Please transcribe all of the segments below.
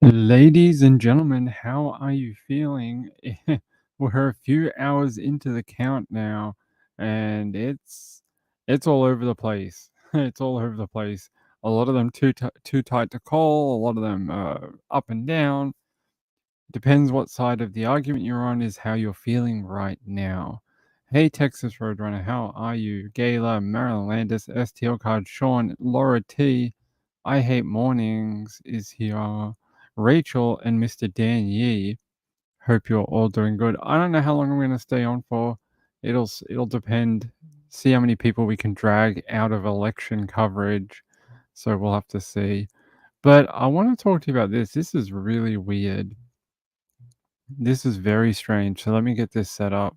Ladies and gentlemen, how are you feeling? We're a few hours into the count now, and it's all over the place. It's all over the place. A lot of them too tight to call. A lot of them up and down. Depends what side of the argument you're on is how you're feeling right now. Hey, Texas Roadrunner, how are you? Gayla, Marilyn Landis, STL Card, Sean, Laura T. I Hate Mornings is here. Rachel and Mr. Dan Yee. Hope you're all doing good. I don't know how long I'm going to stay on for. It'll depend. See how many people we can drag out of election coverage. So we'll have to see. But I want to talk to you about this. This is really weird. This is very strange. So let me get this set up.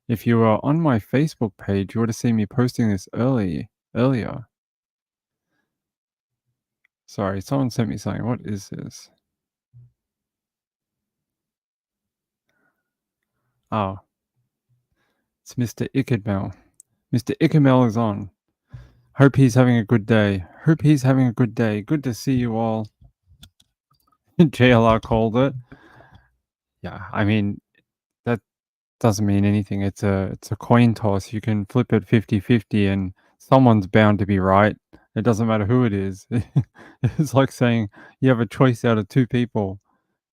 If you were on my Facebook page, you would have seen me posting this earlier. Sorry, someone sent me something. What is this? Oh, it's Mr. Ichabel. Mr. Ichabel is on. Hope he's having a good day. Hope he's having a good day. Good to see you all. JLR called it. Yeah, I mean, that doesn't mean anything. It's a coin toss. You can flip it 50-50 and someone's bound to be right. It doesn't matter who it is. It's like saying you have a choice out of two people.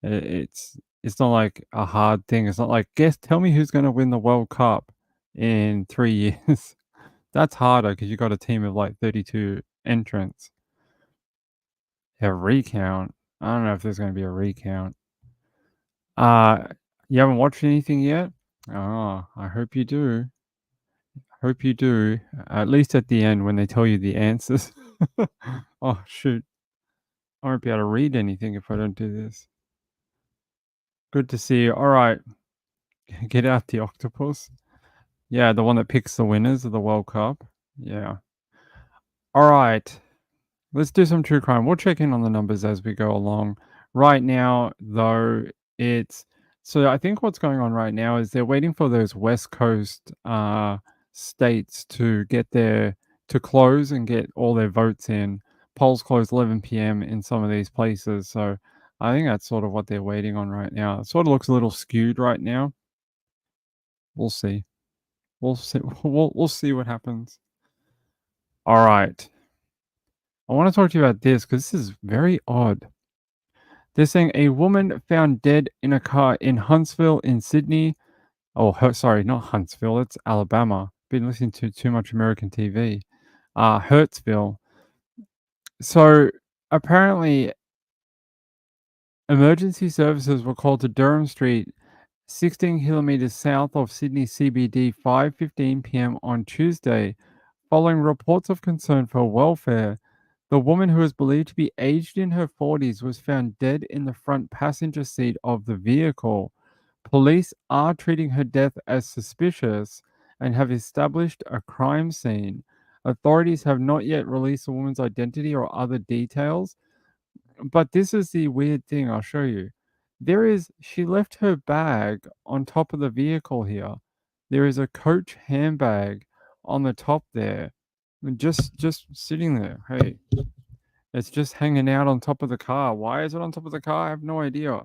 It's not like a hard thing. It's not like, guess tell me who's gonna win the World Cup in 3 years. That's harder because you got a team of like 32 entrants. A recount. I don't know if there's gonna be a recount. Uh, you haven't watched anything yet? Oh, I hope you do. Hope you do. At least at the end when they tell you the answers. Oh shoot. I won't be able to read anything if I don't do this. Good to see you. Alright. Get out the octopus. Yeah, the one that picks the winners of the World Cup. Yeah. Alright. Let's do some true crime. We'll check in on the numbers as we go along. Right now, though, it's so I think what's going on right now is they're waiting for those West Coast states to get their to close and get all their votes in. Polls close 11 p.m. in some of these places, so I think that's sort of what they're waiting on right now. It sort of looks a little skewed right now. We'll see. We'll see. We'll see what happens. All right. I want to talk to you about this because this is very odd. They're saying a woman found dead in a car in Huntsville in Sydney. Oh, sorry, not Huntsville. It's Alabama. Been listening to too much American TV. Hurtsville. So apparently, emergency services were called to Durham Street, 16 kilometers south of Sydney CBD, 5:15 p.m. on Tuesday, following reports of concern for welfare. The woman, who is believed to be aged in her 40s, was found dead in the front passenger seat of the vehicle. Police are treating her death as suspicious and have established a crime scene. Authorities have not yet released the woman's identity or other details, but this is the weird thing. I'll show you. She left her bag on top of the vehicle here. There is a Coach handbag on the top there, just sitting there. Hey, it's just hanging out on top of the car. Why is it on top of the car? I have no idea.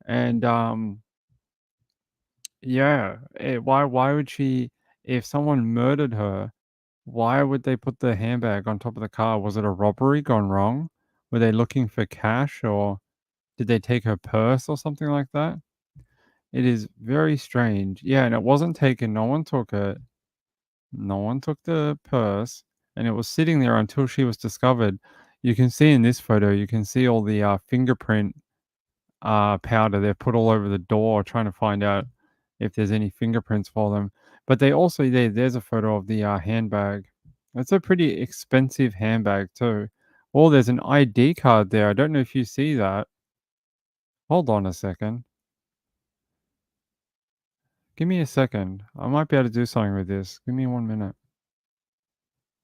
And yeah, why would she, if someone murdered her, why would they put the handbag on top of the car? Was it a robbery gone wrong? Were they looking for cash, or did they take her purse or something like that? It is very strange. Yeah, and it wasn't taken. No one took it. No one took the purse, and it was sitting there until she was discovered. You can see in this photo, you can see all the fingerprint powder they've put all over the door, trying to find out if there's any fingerprints for them. But they also there's a photo of the handbag. It's a pretty expensive handbag too. Oh, there's an ID card there. I don't know if you see that. Hold on a second. Give me a second. I might be able to do something with this. Give me 1 minute.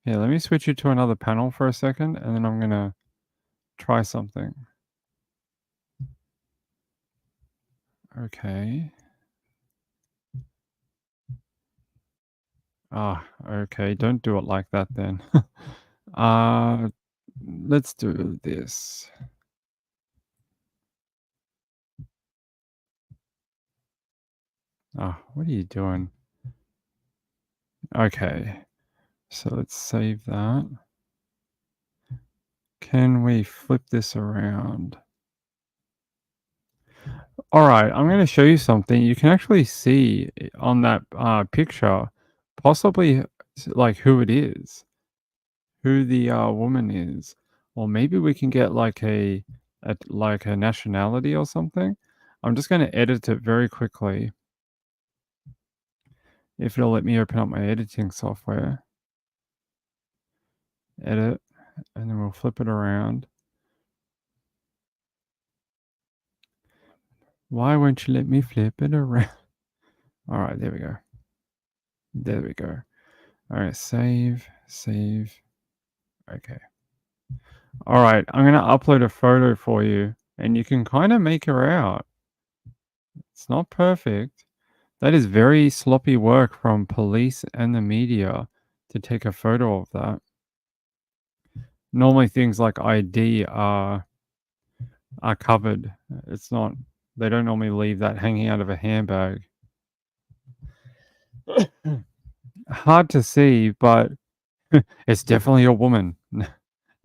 Yeah, let me switch you to another panel for a second, and then I'm gonna try something. Okay. Ah, okay. Don't do it like that then. uh, let's do this. Oh, what are you doing? Okay, so let's save that. Can we flip this around? All right, I'm going to show you something. You can actually see on that picture, possibly like who it is, who the woman is, or maybe we can get like a nationality or something. I'm just going to edit it very quickly if it'll let me open up my editing software. Edit, and then we'll flip it around. Why won't you let me flip it around? All right, there we go. There we go. All right, save, save. Okay. All right, I'm going to upload a photo for you, and you can kind of make her out. It's not perfect. That is very sloppy work from police and the media to take a photo of that. Normally, things like ID are covered. It's not. They don't normally leave that hanging out of a handbag. Hard to see, but it's definitely a woman.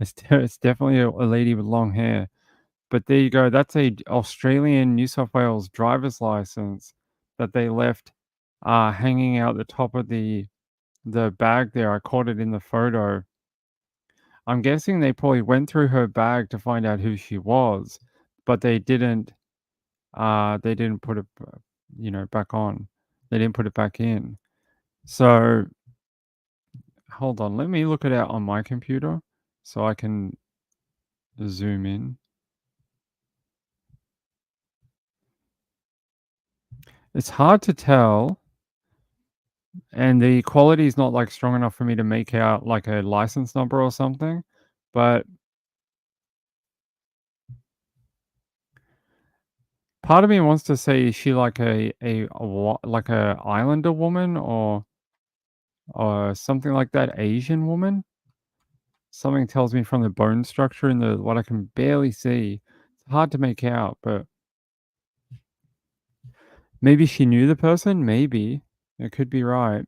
It's definitely a lady with long hair. But there you go. That's a Australian New South Wales driver's license that they left hanging out the top of the bag there. I caught it in the photo. I'm guessing they probably went through her bag to find out who she was, but they didn't put it back on. They didn't put it back in. So hold on, let me look it out on my computer so I can zoom in. It's hard to tell, and the quality is not like strong enough for me to make out like a license number or something. But part of me wants to say, is she like like a islander woman or something like that, Asian woman? Something tells me from the bone structure and the what I can barely see. It's hard to make out, but maybe she knew the person. Maybe it could be right.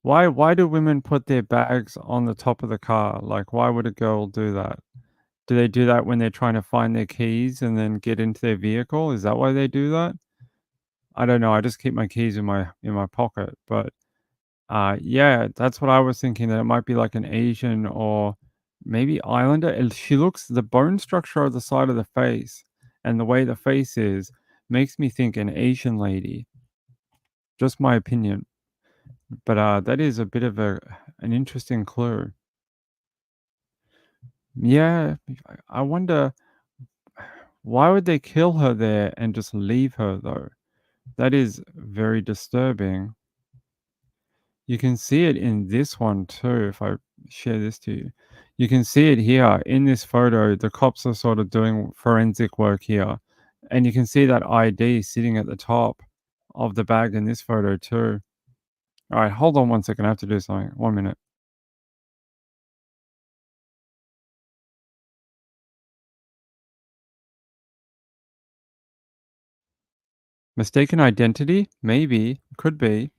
Why do women put their bags on the top of the car? Like, why would a girl do that? Do they do that when they're trying to find their keys and then get into their vehicle? Is that why they do that? I don't know. I just keep my keys in my pocket. But yeah, that's what I was thinking, that it might be like an Asian or maybe Islander. And she looks, the bone structure of the side of the face and the way the face is makes me think an Asian lady. Just my opinion. But that is a bit of an interesting clue. Yeah, I wonder, why would they kill her there and just leave her though? That is very disturbing. You can see it in this one too, if I share this to you. You can see it here in this photo. The cops are sort of doing forensic work here. And you can see that ID sitting at the top of the bag in this photo too. All right, hold on one second. I have to do something. 1 minute. Mistaken identity? Maybe. Could be.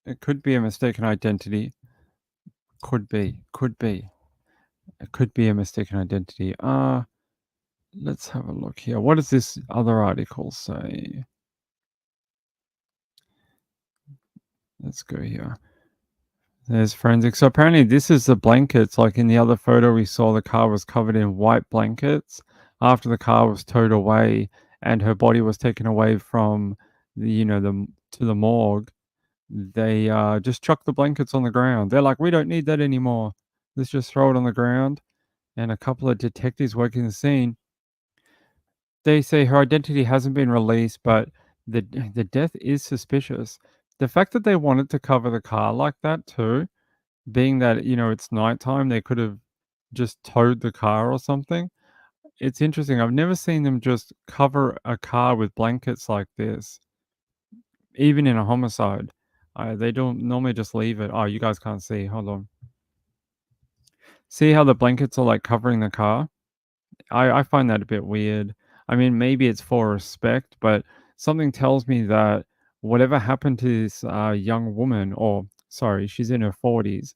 It could be a mistaken identity. Could be. Could be. It could be a mistaken identity. Let's have a look here. What does this other article say? Let's go here. There's forensics. So apparently this is the blankets. Like in the other photo, we saw the car was covered in white blankets after the car was towed away and her body was taken away from to the morgue. They just chucked the blankets on the ground. They're like, we don't need that anymore. Let's just throw it on the ground. And a couple of detectives working the scene, they say her identity hasn't been released, but the death is suspicious. The fact that they wanted to cover the car like that too, being that, it's nighttime, they could have just towed the car or something. It's interesting. I've never seen them just cover a car with blankets like this, even in a homicide. They don't normally just leave it. Oh, you guys can't see. Hold on. See how the blankets are like covering the car? I find that a bit weird. I mean, maybe it's for respect, but something tells me that whatever happened to this young woman, or sorry, she's in her 40s,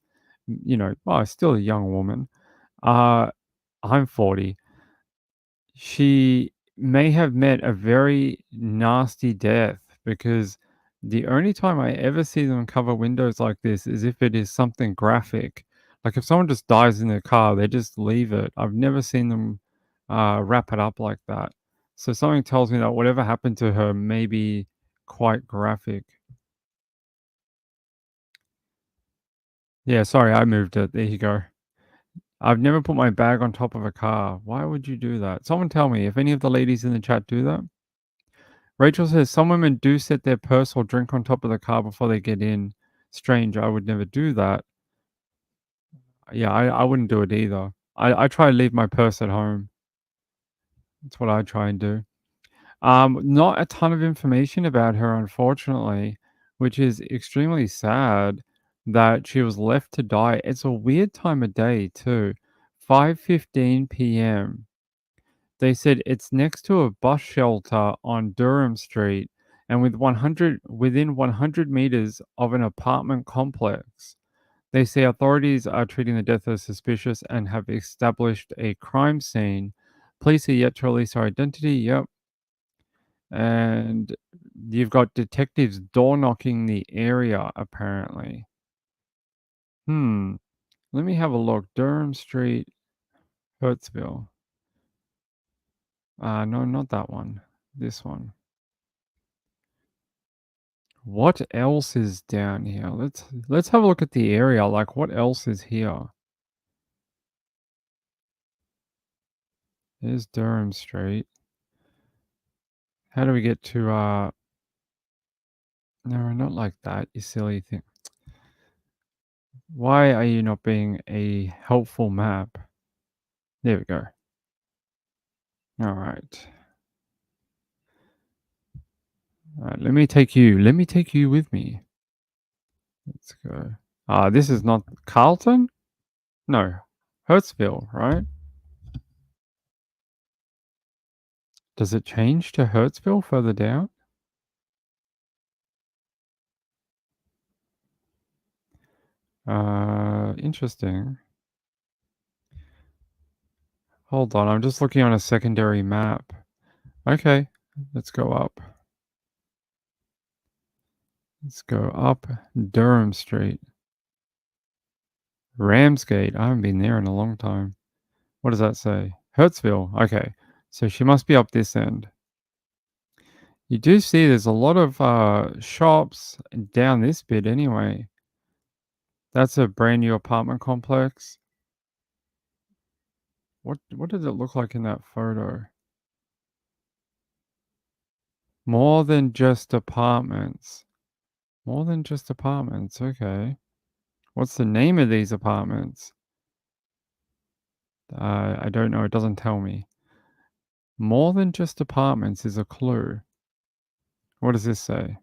well, still a young woman. Uh, I'm 40. She may have met a very nasty death because the only time I ever see them cover windows like this is if it is something graphic. Like if someone just dies in their car, they just leave it. I've never seen them wrap it up like that. So something tells me that whatever happened to her may be quite graphic. Yeah, sorry, I moved it. There you go. I've never put my bag on top of a car. Why would you do that? Someone tell me if any of the ladies in the chat do that. Rachel says some women do set their purse or drink on top of the car before they get in. Strange, I would never do that. Yeah, I wouldn't do it either. I try to leave my purse at home. That's what I try and do. Not a ton of information about her, unfortunately, which is extremely sad that she was left to die. It's a weird time of day too. 5:15 p.m. They said it's next to a bus shelter on Durham Street and within 100 meters of an apartment complex. They say authorities are treating the death as suspicious and have established a crime scene. Police are yet to release her identity. Yep. And you've got detectives door knocking the area, apparently. Hmm. Let me have a look. Durham Street, Hurtsville. No, not that one. This one. What else is down here? Let's have a look at the area. Like, what else is here? There's Durham Street. How do we get to no, not like that, you silly thing. Why are you not being a helpful map? There we go. All right. All right, let me take you with me. Let's go. This is not Carlton? No. Hurtsville, right? Does it change to Hurtsville further down? Interesting. Hold on, I'm just looking on a secondary map. Okay, let's go up. Let's go up Durham Street. Ramsgate. I haven't been there in a long time. What does that say? Hurtsville. Okay, so she must be up this end. You do see there's a lot of shops down this bit anyway. That's a brand new apartment complex. What does it look like in that photo? More than just apartments. More than just apartments. Okay. What's the name of these apartments? I don't know. It doesn't tell me. More than just apartments is a clue. What does this say?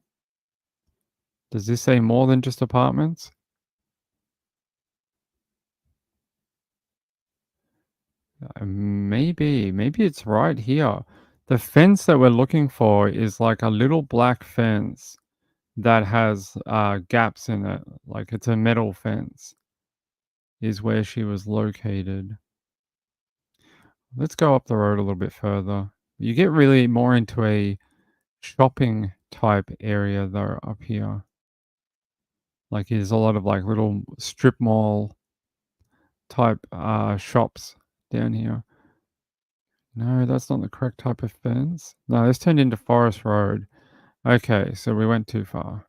Does this say more than just apartments? Maybe it's right here. The fence that we're looking for is like a little black fence that has gaps in it. Like it's a metal fence, is where she was located. Let's go up the road a little bit further. You get really more into a shopping type area though up here. Like there's a lot of like little strip mall type shops down here. No, that's not the correct type of fence. No, this turned into Forest Road. Okay, so we went too far.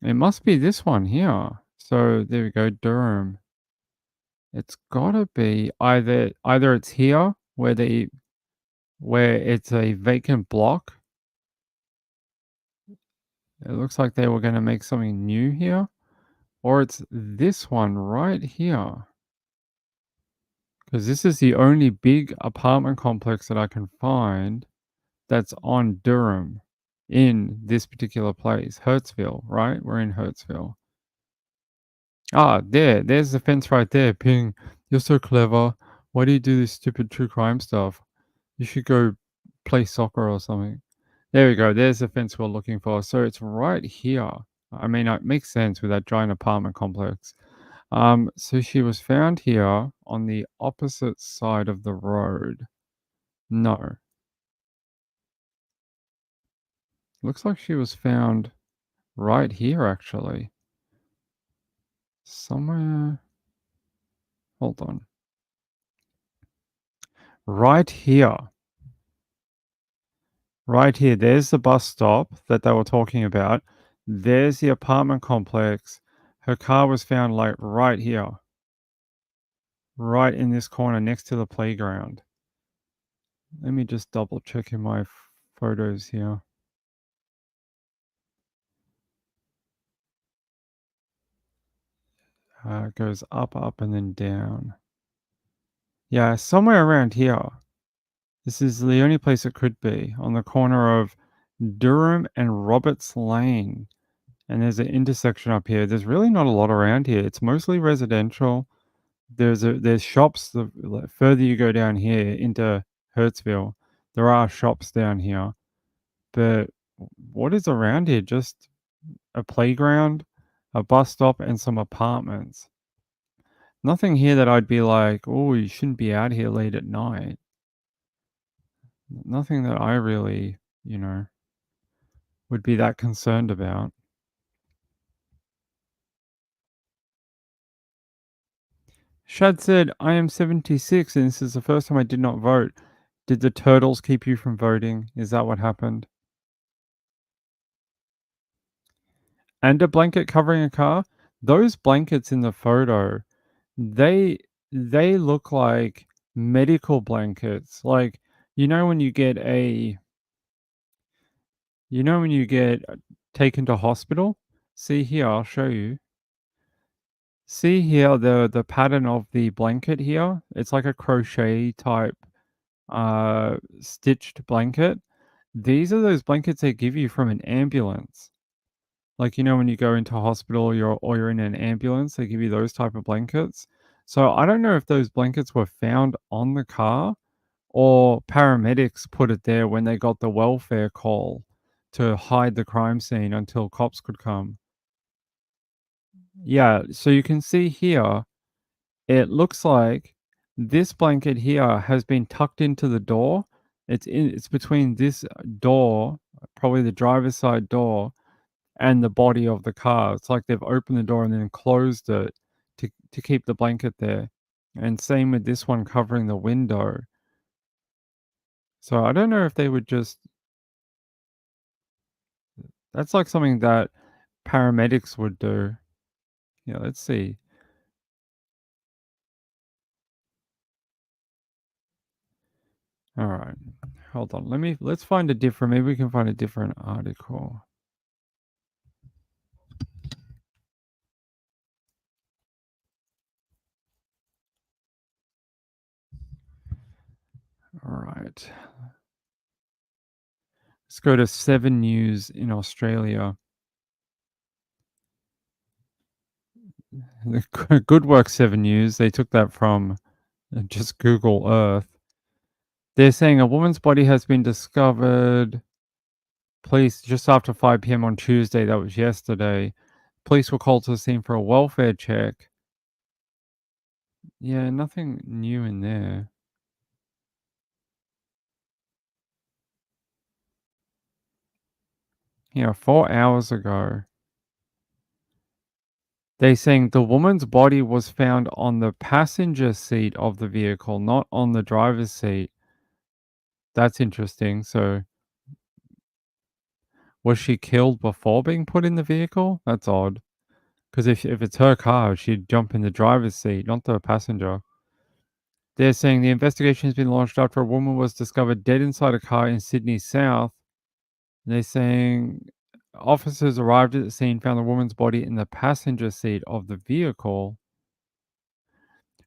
It must be this one here. So there we go, Durham. It's gotta be either it's here where it's a vacant block. It looks like they were gonna make something new here. Or it's this one right here. Because this is the only big apartment complex that I can find that's on Durham in this particular place. Hurtsville, right? We're in Hurtsville. There's the fence right there. Ping, you're so clever. Why do you do this stupid true crime stuff? You should go play soccer or something. There we go. There's the fence we're looking for. So it's right here. I mean, it makes sense with that giant apartment complex. So she was found here on the opposite side of the road. No, looks like she was found right here, actually. Somewhere. Hold on. Right here. Right here. There's the bus stop that they were talking about. There's the apartment complex. Her car was found like right here, right in this corner next to the playground. Let me just double check in my photos here. It goes up, up, and then down. Yeah, somewhere around here. This is the only place it could be, on the corner of Durham and Roberts Lane. And there's an intersection up here. There's really not a lot around here. It's mostly residential. There's shops like, further you go down here into Hertzville. There are shops down here, but what is around here? Just a playground, a bus stop, and some apartments. Nothing here that I'd be like, oh, you shouldn't be out here late at night. Nothing that I really, would be that concerned about. Shad said, I am 76 and this is the first time I did not vote. Did the turtles keep you from voting? Is that what happened? And a blanket covering a car? Those blankets in the photo, they they look like medical blankets. Like, you know when you get a when you get taken to hospital? See here, I'll show you. See here the pattern of the blanket here? It's like a crochet type stitched blanket. These are those blankets they give you from an ambulance. Like, when you go into hospital or you're in an ambulance, they give you those type of blankets. So I don't know if those blankets were found on the car or paramedics put it there when they got the welfare call to hide the crime scene until cops could come. Yeah, so you can see here, it looks like this blanket here has been tucked into the door. It's between this door, probably the driver's side door, and the body of the car. It's like they've opened the door and then closed it to keep the blanket there. And same with this one covering the window. So I don't know if they would just that's like something that paramedics would do. Yeah, let's see. All right. Hold on. Let's find a different maybe we can find a different article. All right. Let's go to 7 News in Australia. Good work, 7 News. They took that from just Google Earth. They're saying a woman's body has been discovered. Police just after 5 p.m. on Tuesday, that was yesterday. Police were called to the scene for a welfare check. Yeah, nothing new in there. Yeah, 4 hours ago. They're saying the woman's body was found on the passenger seat of the vehicle, not on the driver's seat. That's interesting. So, was she killed before being put in the vehicle? That's odd. Because if it's her car, she'd jump in the driver's seat, not the passenger. They're saying the investigation has been launched after a woman was discovered dead inside a car in Sydney South. They're saying officers arrived at the scene, found the woman's body in the passenger seat of the vehicle.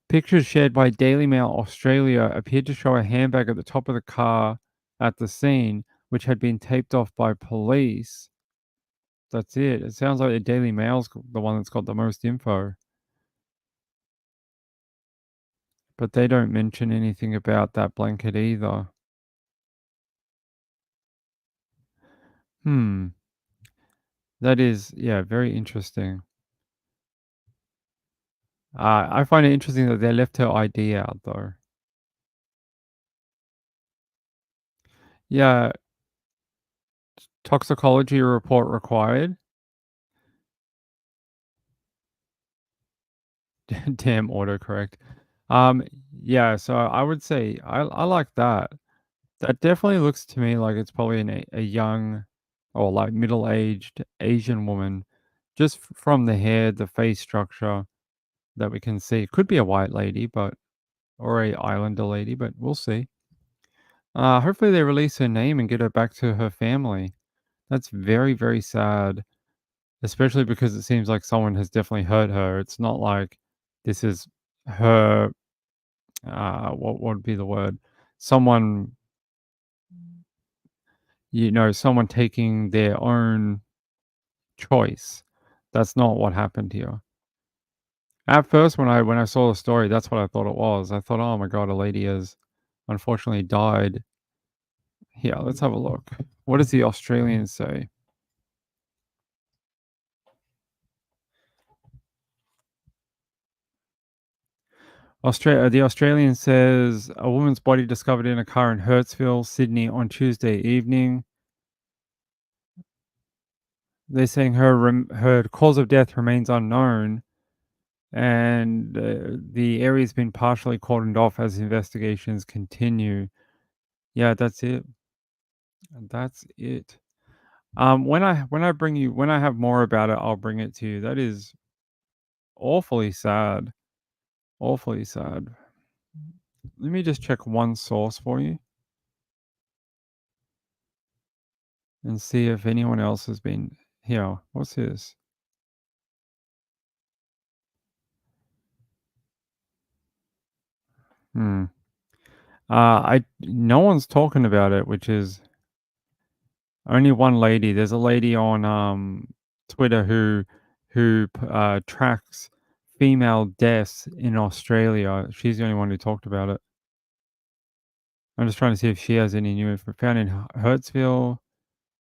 Pictures shared by Daily Mail Australia appeared to show a handbag at the top of the car at the scene, which had been taped off by police. That's it. It sounds like the Daily Mail's the one that's got the most info. But they don't mention anything about that blanket either. Hmm. That is, yeah, very interesting. I find it interesting that they left her ID out, though. Yeah, toxicology report required. Damn autocorrect. Um, yeah, so I would say I like that. That definitely looks to me like it's probably a young or like middle-aged Asian woman, just from the hair, the face structure that we can see. Could be a white lady, but or a islander lady, but we'll see. Hopefully they release her name and get her back to her family. That's very, very sad, especially because it seems like someone has definitely hurt her. It's not like this is her, what would be the word? Someone, someone taking their own choice. That's not what happened here. At first, when I saw the story, that's what I thought it was. I thought, "Oh my god, a lady has unfortunately died." Yeah, let's have a look. What does the Australian say? The Australian says a woman's body discovered in a car in Hurstville, Sydney on Tuesday evening. They're saying her cause of death remains unknown, and the area's been partially cordoned off as investigations continue. Yeah, that's it. That's it. When I have more about it, I'll bring it to you. That is awfully sad. Awfully sad. Let me just check one source for you and see if anyone else has been here. What's this? Hmm. I no one's talking about it, which is only one lady. There's a lady on Twitter who tracks female deaths in Australia. She's the only one who talked about it. I'm just trying to see if she has any new info. Found in Hurstville.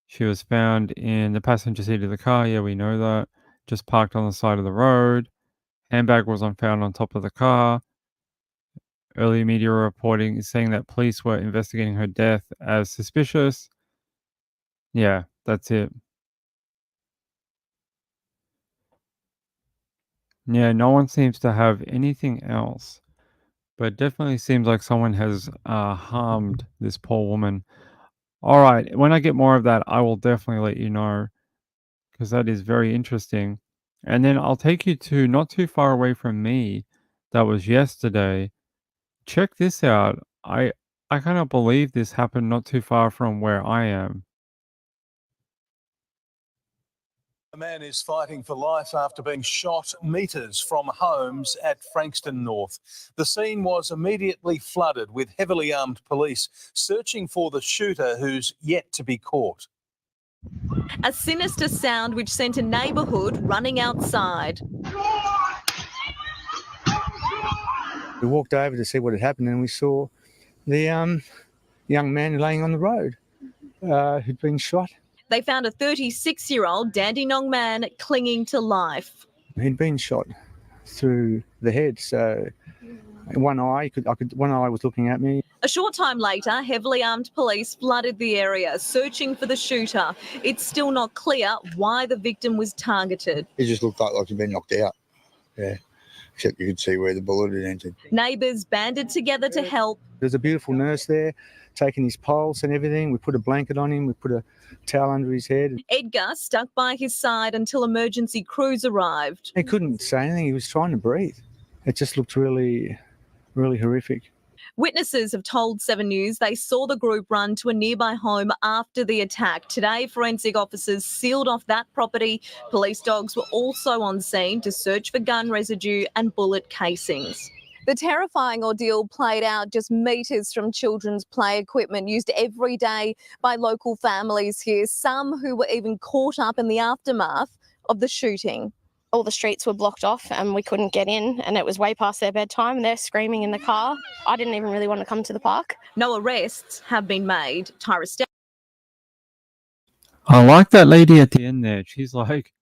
She was found in the passenger seat of the car. Yeah, we know that. Just parked on the side of the road. Handbag was found on top of the car. Early media reporting is saying that police were investigating her death as suspicious. Yeah, that's it. Yeah, no one seems to have anything else, but it definitely seems like someone has harmed this poor woman. All right, when I get more of that, I will definitely let you know because that is very interesting. And then I'll take you to not too far away from me. That was yesterday. Check this out. I cannot believe this happened not too far from where I am. A man is fighting for life after being shot metres from homes at Frankston North. The scene was immediately flooded with heavily armed police searching for the shooter who's yet to be caught. A sinister sound which sent a neighbourhood running outside. We walked over to see what had happened and we saw the young man laying on the road who'd been shot. They found a 36-year-old Dandenong man clinging to life. He'd been shot through the head, so one eye was looking at me. A short time later, heavily armed police flooded the area, searching for the shooter. It's still not clear why the victim was targeted. He just looked like he'd been knocked out. Yeah, except you could see where the bullet had entered. Neighbours banded together to help. There's a beautiful nurse there, taking his pulse and everything. We put a blanket on him. We put a towel under his head. Edgar stuck by his side until emergency crews arrived. He couldn't say anything. He was trying to breathe. It just looked really, really horrific. Witnesses have told 7 News they saw the group run to a nearby home after the attack. Today, forensic officers sealed off that property. Police dogs were also on scene to search for gun residue and bullet casings. The terrifying ordeal played out just metres from children's play equipment used every day by local families here, some who were even caught up in the aftermath of the shooting. All the streets were blocked off and we couldn't get in, and it was way past their bedtime and they're screaming in the car. I didn't even really want to come to the park. No arrests have been made. Tyra I like that lady at the end there. She's like,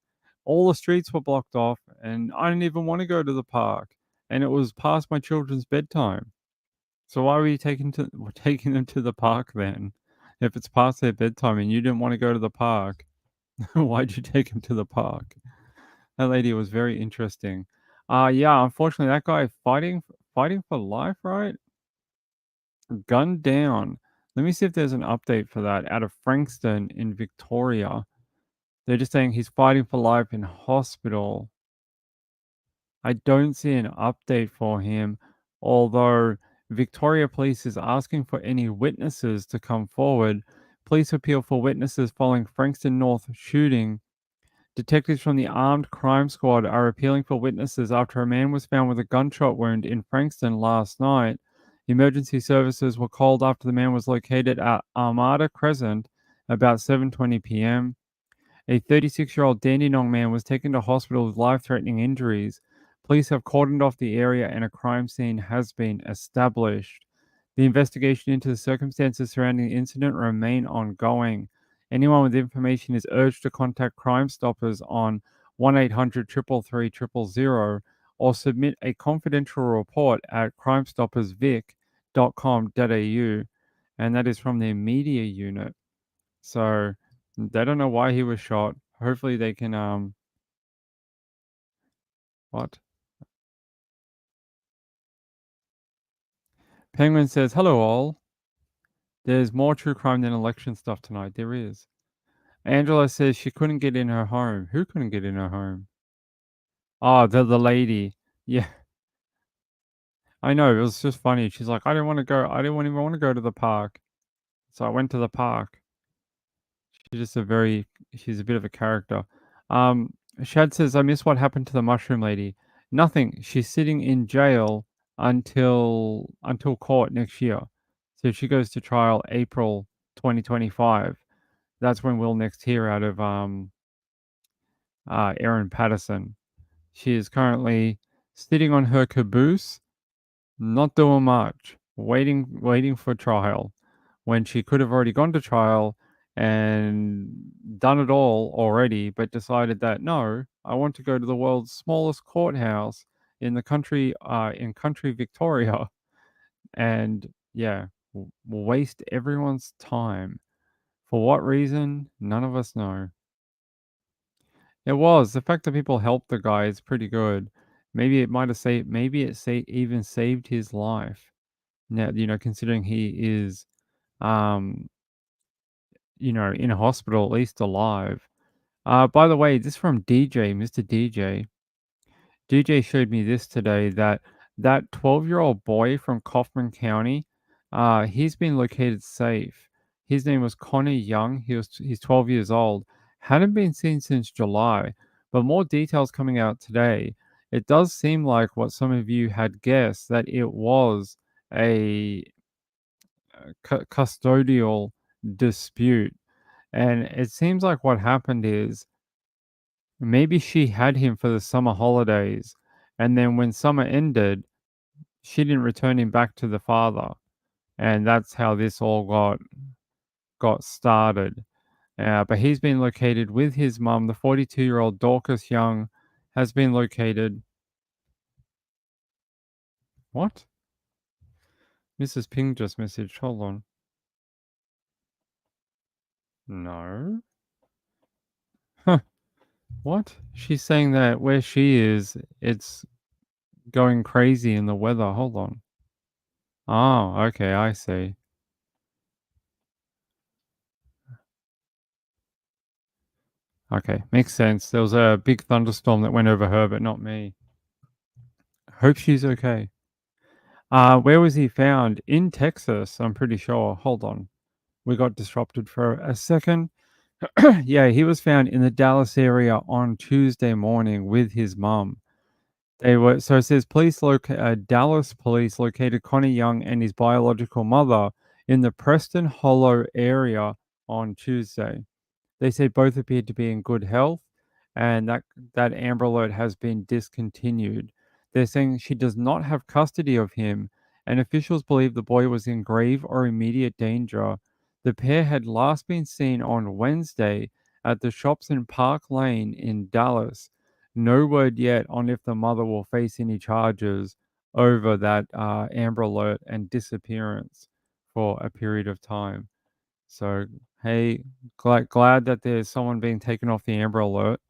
all the streets were blocked off, and I didn't even want to go to the park, and it was past my children's bedtime. So why were you taking them to the park then? If it's past their bedtime and you didn't want to go to the park, why'd you take them to the park? That lady was very interesting. Yeah, unfortunately, that guy fighting for life, right? Gunned down. Let me see if there's an update for that out of Frankston in Victoria. They're just saying he's fighting for life in hospital. I don't see an update for him, although Victoria Police is asking for any witnesses to come forward. Police appeal for witnesses following Frankston North shooting. Detectives from the Armed Crime Squad are appealing for witnesses after a man was found with a gunshot wound in Frankston last night. Emergency services were called after the man was located at Armada Crescent about 7:20 p.m. A 36-year-old Dandenong man was taken to hospital with life-threatening injuries. Police have cordoned off the area and a crime scene has been established. The investigation into the circumstances surrounding the incident remain ongoing. Anyone with information is urged to contact Crime Stoppers on 1-800-333-000 or submit a confidential report at crimestoppersvic.com.au, and that is from their media unit. So they don't know why he was shot. Hopefully they can what? Penguin says, "Hello all. There's more true crime than election stuff tonight. There is." Angela says she couldn't get in her home. Who couldn't get in her home? Oh, the lady. Yeah. I know, it was just funny. She's like, I didn't want to go. I didn't even want to go to the park. So I went to the park. She's a bit of a character. Shad says, I miss what happened to the mushroom lady. Nothing. She's sitting in jail until court next year. So she goes to trial April 2025. That's when we'll next hear out of Erin Patterson. She is currently sitting on her caboose, not doing much, waiting for trial, when she could have already gone to trial and done it all already, but decided that no, I want to go to the world's smallest courthouse in the country, in country Victoria, and yeah, waste everyone's time. For what reason? None of us know. It was the fact that people helped the guy is pretty good. Maybe it might have saved. Maybe even saved his life. Now, considering he is, um, in a hospital, at least alive. By the way, this from DJ, Mr. DJ. DJ showed me this today that 12-year-old boy from Kaufman County, he's been located safe. His name was Connor Young. He's 12 years old. Hadn't been seen since July, but more details coming out today. It does seem like what some of you had guessed, that it was a custodial dispute. And it seems like what happened is maybe she had him for the summer holidays, and then when summer ended, she didn't return him back to the father. And that's how this all got started. But he's been located with his mum. The 42-year-old Dorcas Young has been located. What? Mrs. Ping just messaged. Hold on. No. Huh. What? She's saying that where she is, it's going crazy in the weather. Hold on. Oh, okay, I see. Okay, makes sense. There was a big thunderstorm that went over her, but not me. Hope she's okay. Where was he found? In Texas, I'm pretty sure. Hold on. We got disrupted for a second. Yeah, he was found in the Dallas area on Tuesday morning with his mum. So it says Dallas police located Connie Young and his biological mother in the Preston Hollow area on Tuesday. They said both appeared to be in good health, and that Amber Alert has been discontinued. They're saying she does not have custody of him, and officials believe the boy was in grave or immediate danger. The pair had last been seen on Wednesday at the shops in Park Lane in Dallas. No word yet on if the mother will face any charges over that Amber Alert and disappearance for a period of time. So, hey, glad that there's someone being taken off the Amber Alert.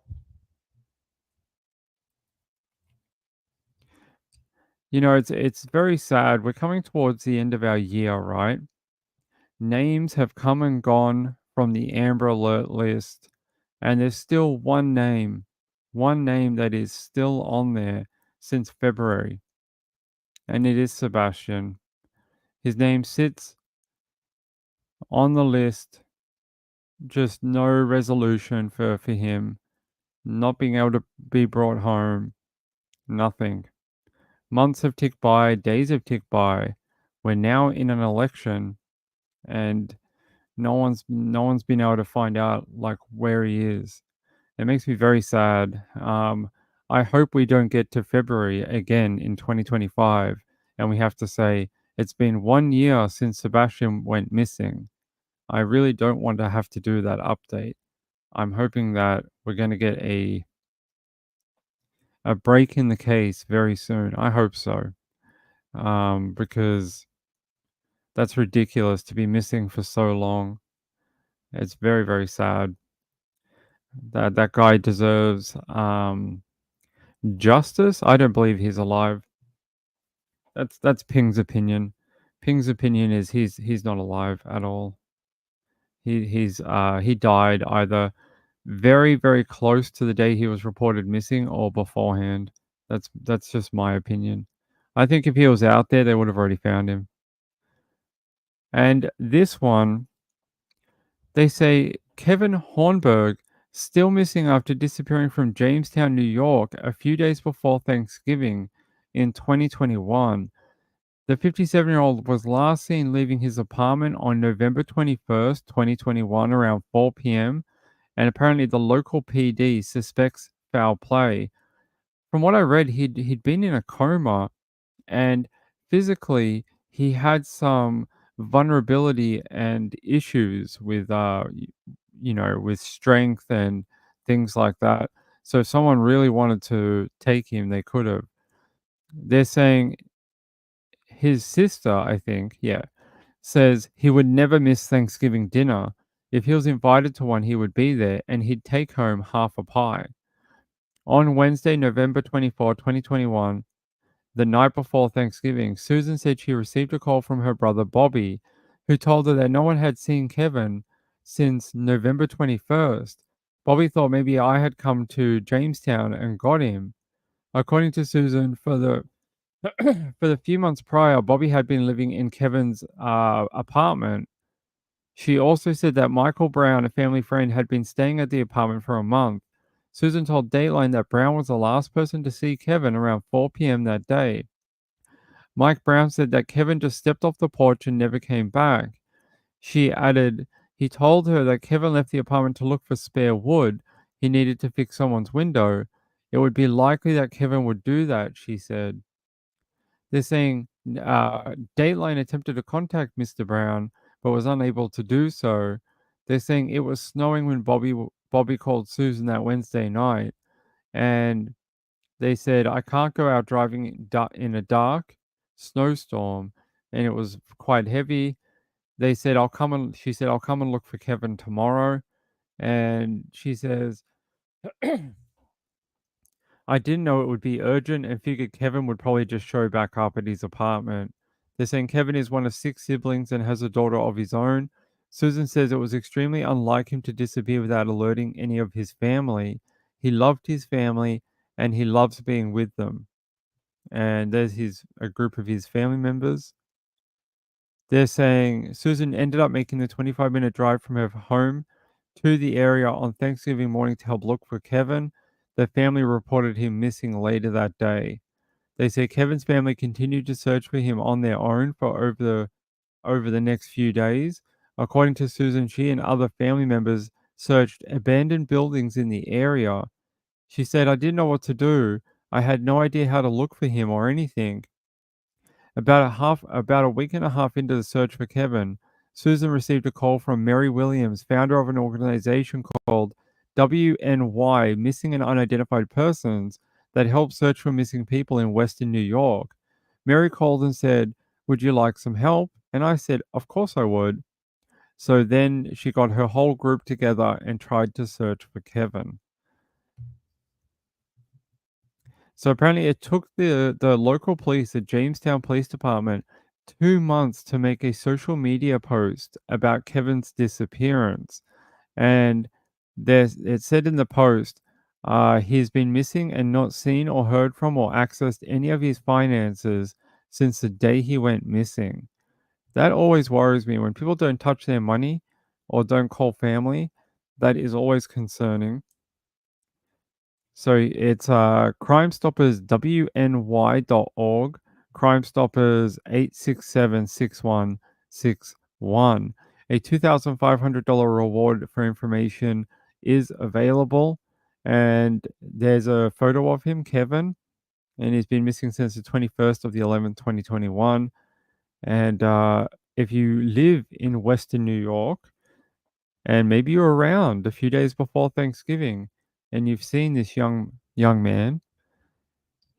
You know, it's very sad. We're coming towards the end of our year, right? Names have come and gone from the Amber Alert list, and there's still one name that is still on there since February, and it is Sebastian. His name sits on the list, just no resolution for him, not being able to be brought home, nothing. Months have ticked by, days have ticked by. We're now in an election, and no one's been able to find out like where he is. It makes me very sad. I hope we don't get to February again in 2025 and we have to say it's been 1 year since Sebastian went missing. I really don't want to have to do that update. I'm hoping that we're going to get a break in the case very soon. I hope so. Because that's ridiculous to be missing for so long. It's very, very sad. That guy deserves justice. I don't believe he's alive. That's Ping's opinion. Ping's opinion is he's not alive at all. He died either very, very close to the day he was reported missing or beforehand. That's just my opinion. I think if he was out there, they would have already found him. And this one, they say Kevin Hornberg still missing after disappearing from Jamestown, New York, a few days before Thanksgiving in 2021. The 57-year-old was last seen leaving his apartment on November 21st, 2021, around 4 p.m., and apparently the local PD suspects foul play. From what I read, he'd been in a coma, and physically he had some vulnerability and issues with with strength and things like that. So if someone really wanted to take him, they could have. They're saying his sister, I think, says he would never miss Thanksgiving dinner. If he was invited to one, he would be there and he'd take home half a pie. On Wednesday, November 24, 2021, the night before Thanksgiving, Susan said she received a call from her brother Bobby, who told her that no one had seen Kevin since November 21st. Bobby thought maybe I had come to Jamestown and got him. According to Susan, for the for the few months prior, Bobby had been living in Kevin's apartment. She also said that Michael Brown, a family friend, had been staying at the apartment for a month. Susan told Dateline that Brown was the last person to see Kevin around 4 p.m. that day. Mike Brown said that Kevin just stepped off the porch and never came back. She added, he told her that Kevin left the apartment to look for spare wood. He needed to fix someone's window. It would be likely that Kevin would do that, she said. They're saying Dateline attempted to contact Mr. Brown, but was unable to do so. They're saying it was snowing when Bobby called Susan that Wednesday night, and they said I can't go out driving in a dark snowstorm, and it was quite heavy. They said she said I'll come and look for Kevin tomorrow, and she says I didn't know it would be urgent and figured Kevin would probably just show back up at his apartment. They're saying Kevin is one of 6 siblings and has a daughter of his own. Susan says it was extremely unlike him to disappear without alerting any of his family. He loved his family and he loves being with them. And there's a group of his family members. They're saying Susan ended up making the 25-minute drive from her home to the area on Thanksgiving morning to help look for Kevin. The family reported him missing later that day. They say Kevin's family continued to search for him on their own for over the next few days. According to Susan, she and other family members searched abandoned buildings in the area. She said, I didn't know what to do. I had no idea how to look for him or anything. About a week and a half into the search for Kevin, Susan received a call from Mary Williams, founder of an organization called WNY, Missing and Unidentified Persons, that helps search for missing people in Western New York. Mary called and said, "Would you like some help?" And I said, "Of course I would." So then she got her whole group together and tried to search for Kevin. So apparently it took the local police, the Jamestown Police Department, 2 months to make a social media post about Kevin's disappearance. And it said in the post, he's been missing and not seen or heard from or accessed any of his finances since the day he went missing. That always worries me when people don't touch their money or don't call family. That is always concerning. So it's crimestopperswny.org, Crimestoppers 867-6161. A $2,500 reward for information is available. And there's a photo of him, Kevin, and he's been missing since the 21st of the 11th, 2021. And if you live in Western New York, and maybe you're around a few days before Thanksgiving, and you've seen this young man,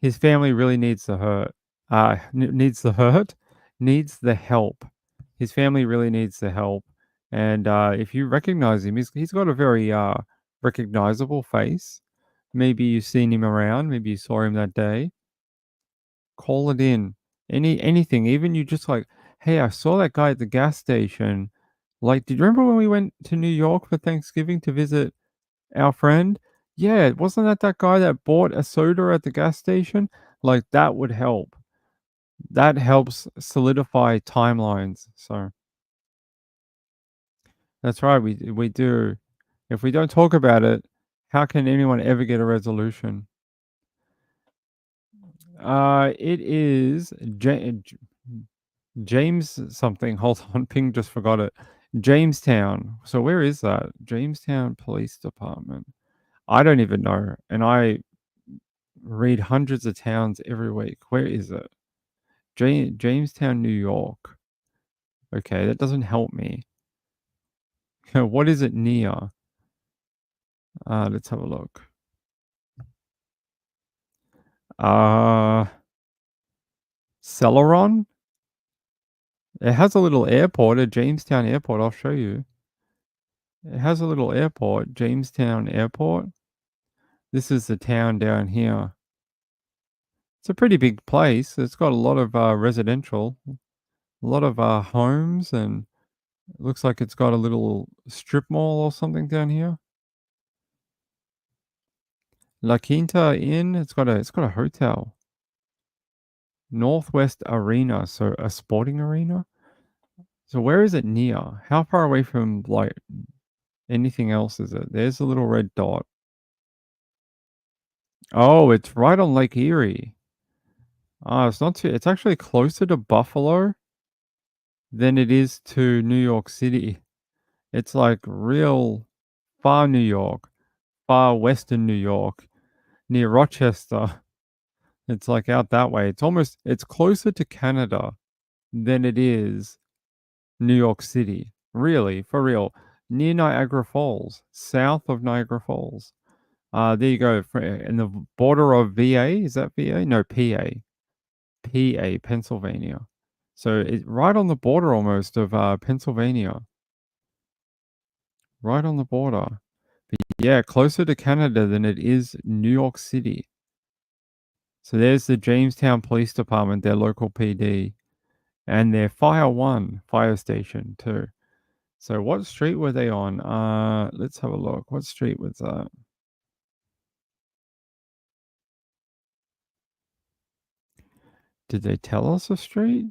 his family really needs the needs the help. His family really needs the help. And if you recognize him, he's got a very recognizable face. Maybe you've seen him around. Maybe you saw him that day. Call it in. Anything. Even you just like, hey, I saw that guy at the gas station. Like, did you remember when we went to New York for Thanksgiving to visit our friend? Yeah, wasn't that guy that bought a soda at the gas station? Like, that would help. That helps solidify timelines. So that's right. We do. If we don't talk about it, how can anyone ever get a resolution? It is James something. Hold on, Ping just forgot it. Jamestown. So where is that? Jamestown Police Department. I don't even know, and I read hundreds of towns every week. Where is it? Jamestown, New York. Okay, that doesn't help me. What is it near? Let's have a look. Celeron? It has a little airport, a Jamestown airport. I'll show you. It has a little airport, Jamestown Airport. This is the town down here. It's a pretty big place. It's got a lot of residential, a lot of homes, and it looks like it's got a little strip mall or something down here. La Quinta Inn. It's got a hotel. Northwest Arena, so a sporting arena. So where is it near? How far away from like anything else is it? There's a little red dot. Oh, it's right on Lake Erie. It's not too. It's actually closer to Buffalo than it is to New York City. It's like real far New York, far western New York, near Rochester. It's like out that way. It's closer to Canada than it is New York City. Really, for real. Near Niagara Falls, south of Niagara Falls. There you go. In the border of VA. Is that VA? No, PA. PA, Pennsylvania. So it's right on the border almost of Pennsylvania. Right on the border. But yeah, closer to Canada than it is New York City. So there's the Jamestown Police Department, their local PD, and their Fire One fire station too. So what street were they on? Let's have a look. What street was that? Did they tell us a street?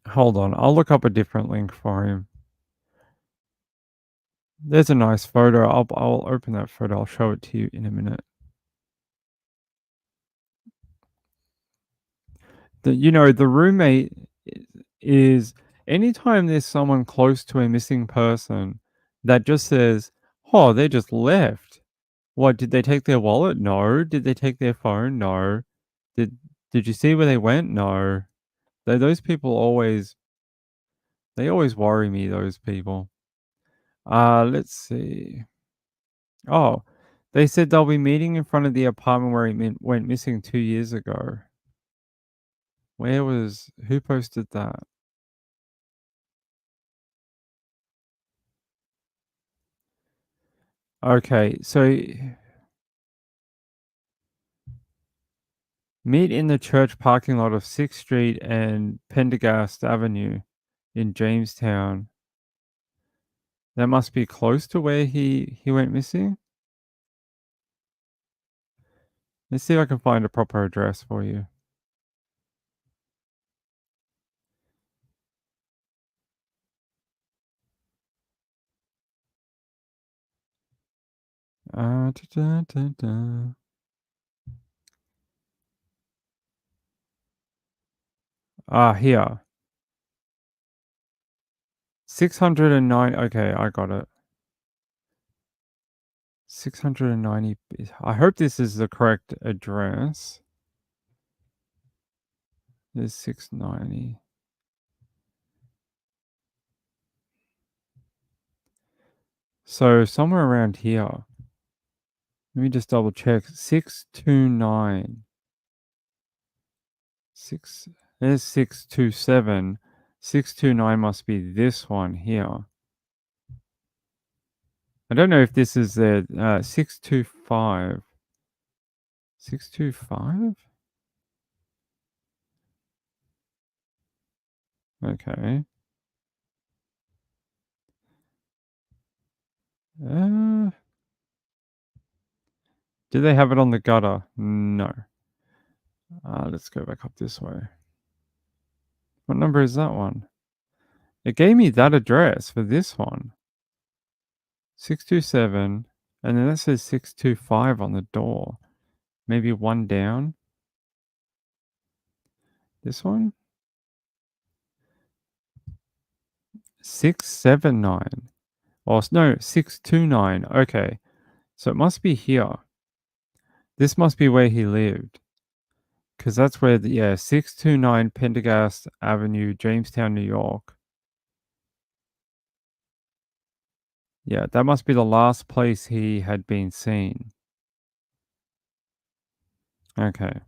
Hold on, I'll look up a different link for him. There's a nice photo. I'll open that photo. I'll show it to you in a minute. The roommate is anytime there's someone close to a missing person that just says, "Oh, they just left." What, did they take their wallet? No. Did they take their phone? No. Did Did you see where they went? No. Those people always worry me, those people. Let's see. Oh, they said they'll be meeting in front of the apartment where he went missing 2 years ago. Who posted that? Okay, so meet in the church parking lot of 6th Street and Pendergast Avenue in Jamestown. That must be close to where he went missing. Let's see if I can find a proper address for you. Da, da, da, da. Here. 609. Okay, I got it. 690. I hope this is the correct address. There's 690. So somewhere around here. Let me just double check. 629. There's 627. 629 must be this one here. I don't know if this is the 625. 625? Okay. Do they have it on the gutter? No. Let's go back up this way. What number is that one? It gave me that address for this one. 627. And then that says 625 on the door. Maybe one down. This one? 679. Oh, no, 629. Okay. So it must be here. This must be where he lived. Because that's where, 629 Pendergast Avenue, Jamestown, New York. Yeah, that must be the last place he had been seen. Okay.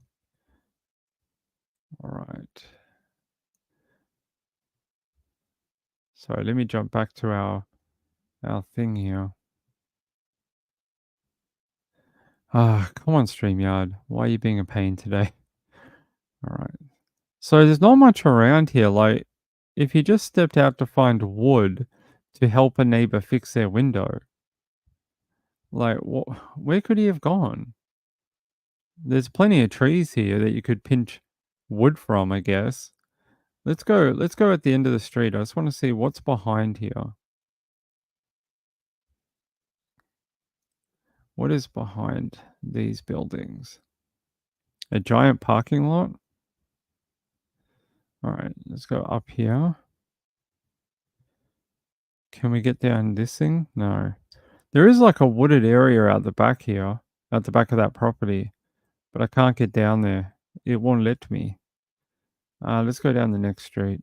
All right. So let me jump back to our thing here. Come on, StreamYard. Why are you being a pain today? All right. So there's not much around here. Like, if he just stepped out to find wood to help a neighbor fix their window, like, where could he have gone? There's plenty of trees here that you could pinch wood from, I guess. Let's go at the end of the street. I just want to see what's behind here. What is behind these buildings? A giant parking lot? All right, let's go up here. Can we get down this thing? No. There is like a wooded area out the back here, at the back of that property, but I can't get down there. It won't let me. Let's go down the next street.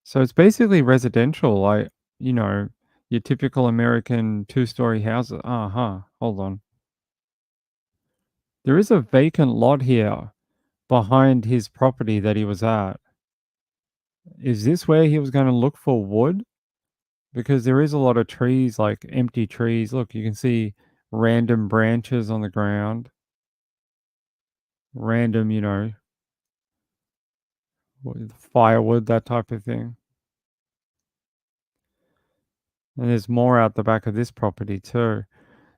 So it's basically residential, like, you know, your typical American 2-story houses. Hold on. There is a vacant lot here behind his property that he was at. Is this where he was going to look for wood? Because there is a lot of trees, like empty trees. Look, you can see random branches on the ground. Random, you know, firewood, that type of thing. And there's more out the back of this property too.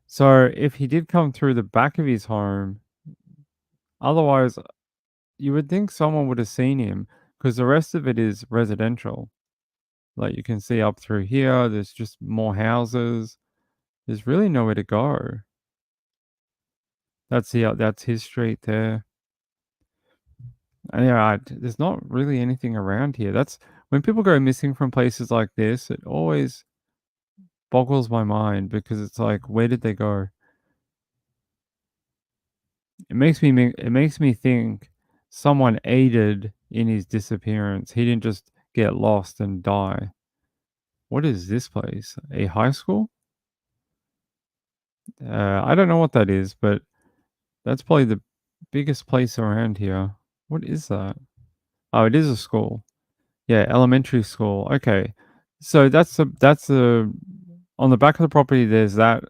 So if he did come through the back of his home, otherwise you would think someone would have seen him because the rest of it is residential. Like you can see up through here, there's just more houses. There's really nowhere to go. That's his street there. And yeah, there's not really anything around here. That's when people go missing from places like this, it always boggles my mind because it's like, where did they go? It makes me think someone aided in his disappearance. He didn't just get lost and die. What is this place? A high school? I don't know what that is, but that's probably the biggest place around here. What is that? Oh, it is a school. Yeah, elementary school. Okay. So that's a on the back of the property there's that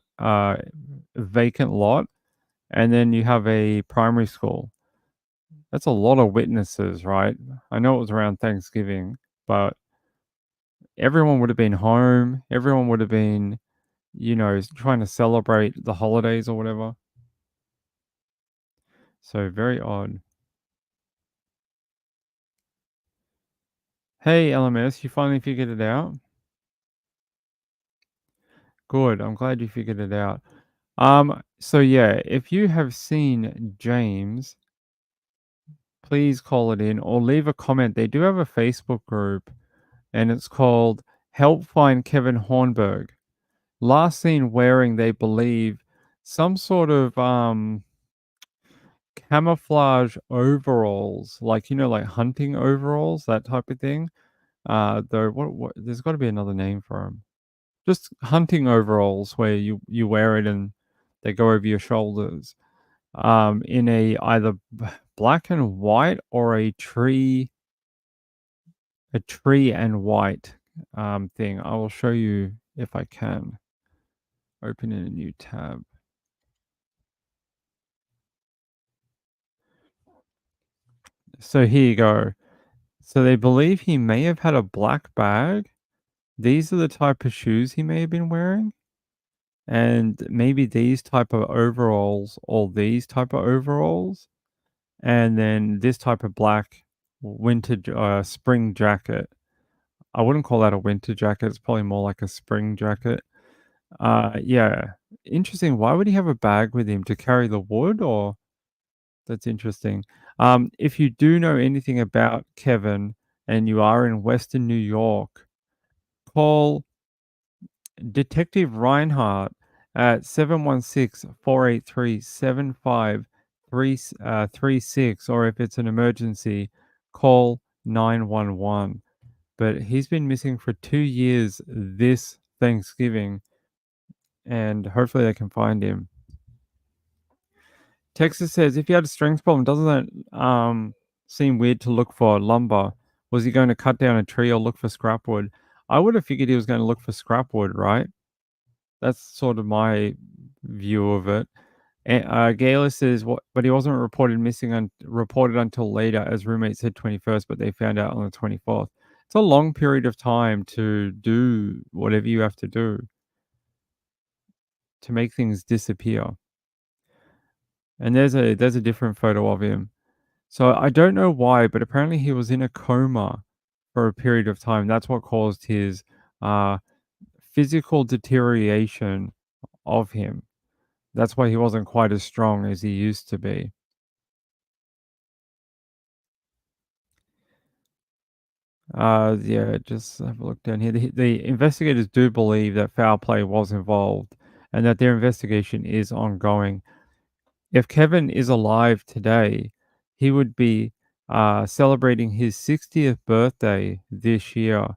vacant lot, and then you have a primary school. That's a lot of witnesses, right? I know it was around Thanksgiving, but everyone would have been home. Everyone would have been, trying to celebrate the holidays or whatever. So very odd. Hey, LMS, you finally figured it out? Good. I'm glad you figured it out. So yeah, if you have seen James, please call it in or leave a comment. They do have a Facebook group and it's called Help Find Kevin Hornberg. Last seen wearing, they believe, some sort of camouflage overalls, like like hunting overalls, that type of thing. Though what there's got to be another name for them. Just hunting overalls where you wear it and they go over your shoulders. In a either black and white or a tree and white thing. I will show you if I can. Open in a new tab. So here you go. So they believe he may have had a black bag. These are the type of shoes he may have been wearing. And maybe these type of overalls or these type of overalls. And then this type of black winter spring jacket. I wouldn't call that a winter jacket. It's probably more like a spring jacket. Yeah. Interesting. Why would he have a bag with him to carry the wood or that's interesting. If you do know anything about Kevin and you are in Western New York, call Detective Reinhardt at 716-483-7536, or if it's an emergency, call 911. But he's been missing for 2 years this Thanksgiving, and hopefully they can find him. Texas says, if you had a strength problem, doesn't that seem weird to look for lumber? Was he going to cut down a tree or look for scrap wood? I would have figured he was going to look for scrap wood, right? That's sort of my view of it. And Gayla says, but he wasn't reported until later, as roommates said 21st, but they found out on the 24th. It's a long period of time to do whatever you have to do to make things disappear. And there's a different photo of him. So I don't know why, but apparently he was in a coma for a period of time. That's what caused his physical deterioration of him. That's why he wasn't quite as strong as he used to be. Yeah, just have a look down here. The investigators do believe that foul play was involved and that their investigation is ongoing. If Kevin is alive today, he would be celebrating his 60th birthday this year.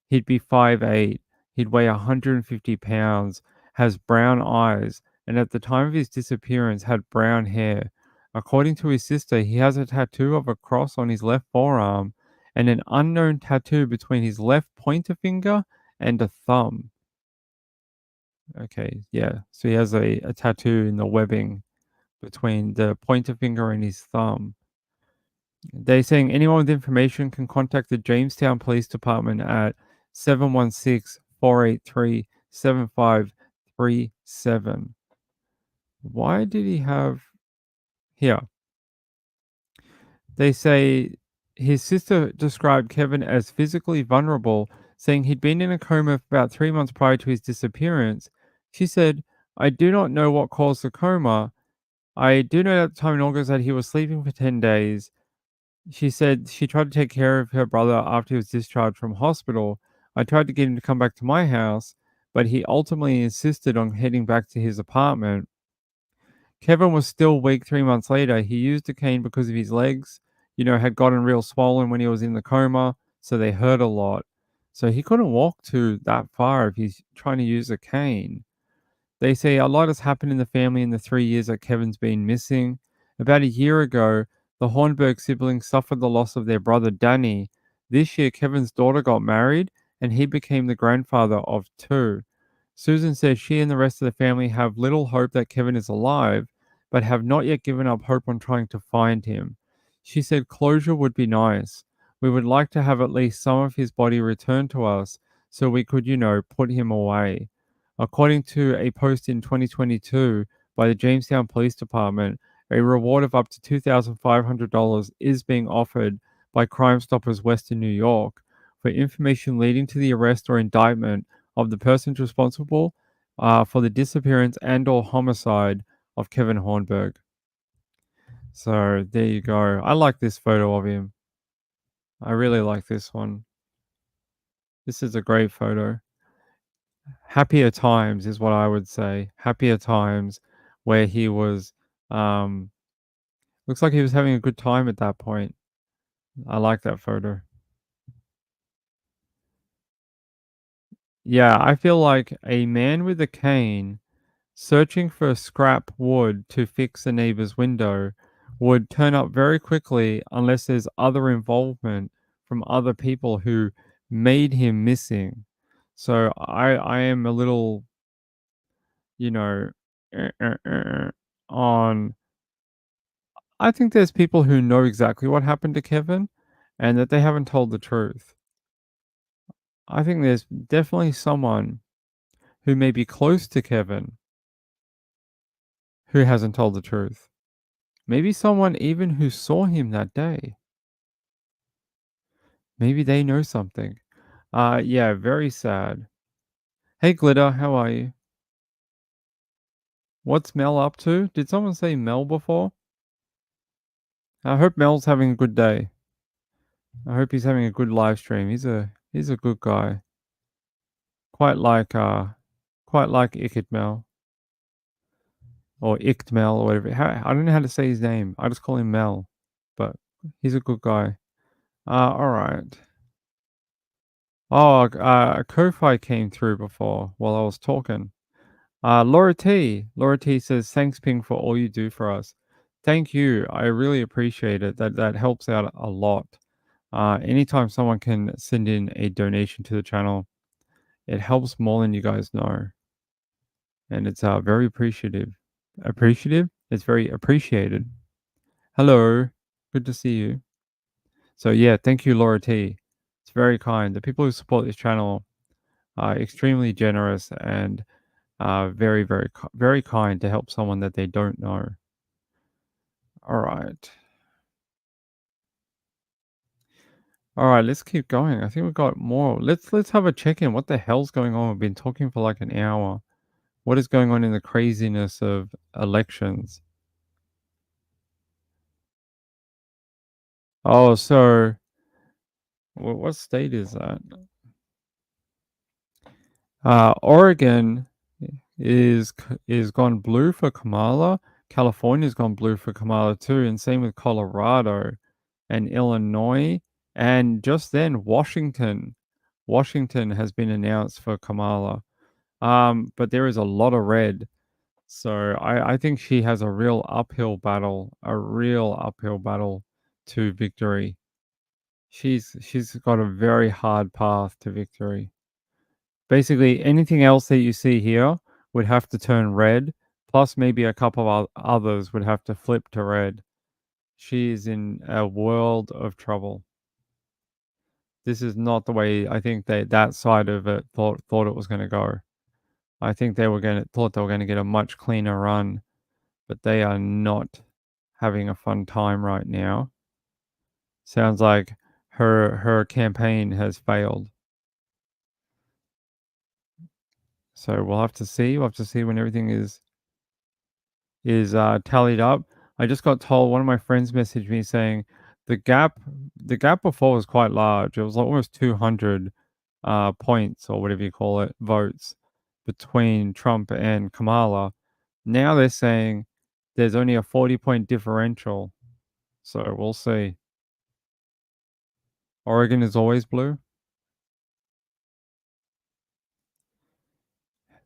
He'd be 5'8". He'd weigh 150 pounds, has brown eyes, and at the time of his disappearance had brown hair. According to his sister, he has a tattoo of a cross on his left forearm and an unknown tattoo between his left pointer finger and a thumb. Okay, yeah. So he has a tattoo in the webbing between the pointer finger and his thumb. They're saying anyone with information can contact the Jamestown Police Department at 716-483-7537. Why did he have... Here. They say his sister described Kevin as physically vulnerable, saying he'd been in a coma for about 3 months prior to his disappearance. She said, I do not know what caused the coma. I do know at the time in August that he was sleeping for 10 days. She said she tried to take care of her brother after he was discharged from hospital. I tried to get him to come back to my house, but he ultimately insisted on heading back to his apartment. Kevin was still weak 3 months later. He used a cane because of his legs, had gotten real swollen when he was in the coma, so they hurt a lot. So he couldn't walk that far if he's trying to use a cane. They say a lot has happened in the family in the 3 years that Kevin's been missing. About a year ago, the Hornberg siblings suffered the loss of their brother Danny. This year, Kevin's daughter got married, and he became the grandfather of 2. Susan says she and the rest of the family have little hope that Kevin is alive, but have not yet given up hope on trying to find him. She said closure would be nice. We would like to have at least some of his body returned to us so we could, put him away. According to a post in 2022 by the Jamestown Police Department, a reward of up to $2,500 is being offered by Crime Stoppers Western New York for information leading to the arrest or indictment of the persons responsible for the disappearance and/or homicide of Kevin Hornberg. So there you go. I like this photo of him. I really like this one. This is a great photo. Happier times is what I would say. Happier times where he was looks like he was having a good time at that point. I like that photo. Yeah, I feel like a man with a cane searching for scrap wood to fix a neighbor's window would turn up very quickly unless there's other involvement from other people who made him missing. So I am a little, on. I think there's people who know exactly what happened to Kevin and that they haven't told the truth. I think there's definitely someone who may be close to Kevin who hasn't told the truth. Maybe someone even who saw him that day. Maybe they know something. Yeah, very sad. Hey Glitter, how are you? What's Mel up to? Did someone say Mel before? I hope Mel's having a good day. I hope he's having a good live stream. He's a good guy. Quite like Icked Mel. Or Icked Mel or whatever. I don't know how to say his name. I just call him Mel. But he's a good guy. Alright. Oh, a Ko-Fi came through before while I was talking. Laura T says, thanks, Ping, for all you do for us. Thank you. I really appreciate it. That helps out a lot. Anytime someone can send in a donation to the channel, it helps more than you guys know. And it's very appreciative. Appreciative? It's very appreciated. Hello. Good to see you. So yeah, thank you, Laura T. It's very kind. The people who support this channel are extremely generous and very, very, very kind to help someone that they don't know. All right. All right, let's keep going. I think we've got more. Let's have a check-in. What the hell's going on? We've been talking for like an hour. What is going on in the craziness of elections? Oh, so what state is that? Oregon is gone blue for Kamala. California's gone blue for Kamala too, and same with Colorado and Illinois. And just then, Washington has been announced for Kamala. But there is a lot of red. So I think she has a real uphill battle to victory. She's got a very hard path to victory. Basically, anything else that you see here would have to turn red, plus maybe a couple of others would have to flip to red. She is in a world of trouble. This is not the way I think that side of it thought it was going to go. I think thought they were going to get a much cleaner run, but they are not having a fun time right now. Sounds like her campaign has failed. So we'll have to see. We'll have to see when everything is tallied up. I just got told, one of my friends messaged me saying the gap before was quite large. It was like almost 200 points or whatever you call it, votes between Trump and Kamala. Now they're saying there's only a 40-point differential. So we'll see. Oregon is always blue.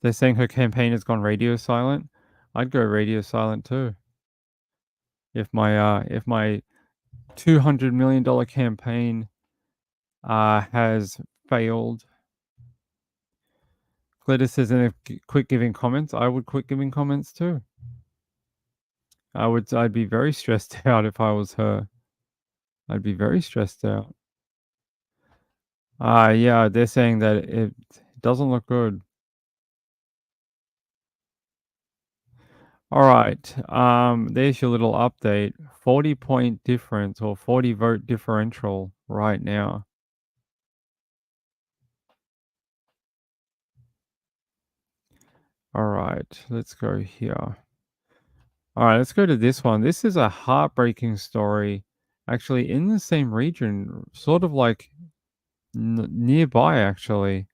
They're saying her campaign has gone radio silent. I'd go radio silent too. If my $200 million campaign has failed. Glitter says, and quit giving comments. I would quit giving comments too. I'd be very stressed out if I was her. I'd be very stressed out. Yeah, they're saying that it doesn't look good. All right. There's your little update. 40-point difference or 40 vote differential right now. All right, let's go here. All right, let's go to this one. This is a heartbreaking story, actually in the same region, sort of like nearby, actually.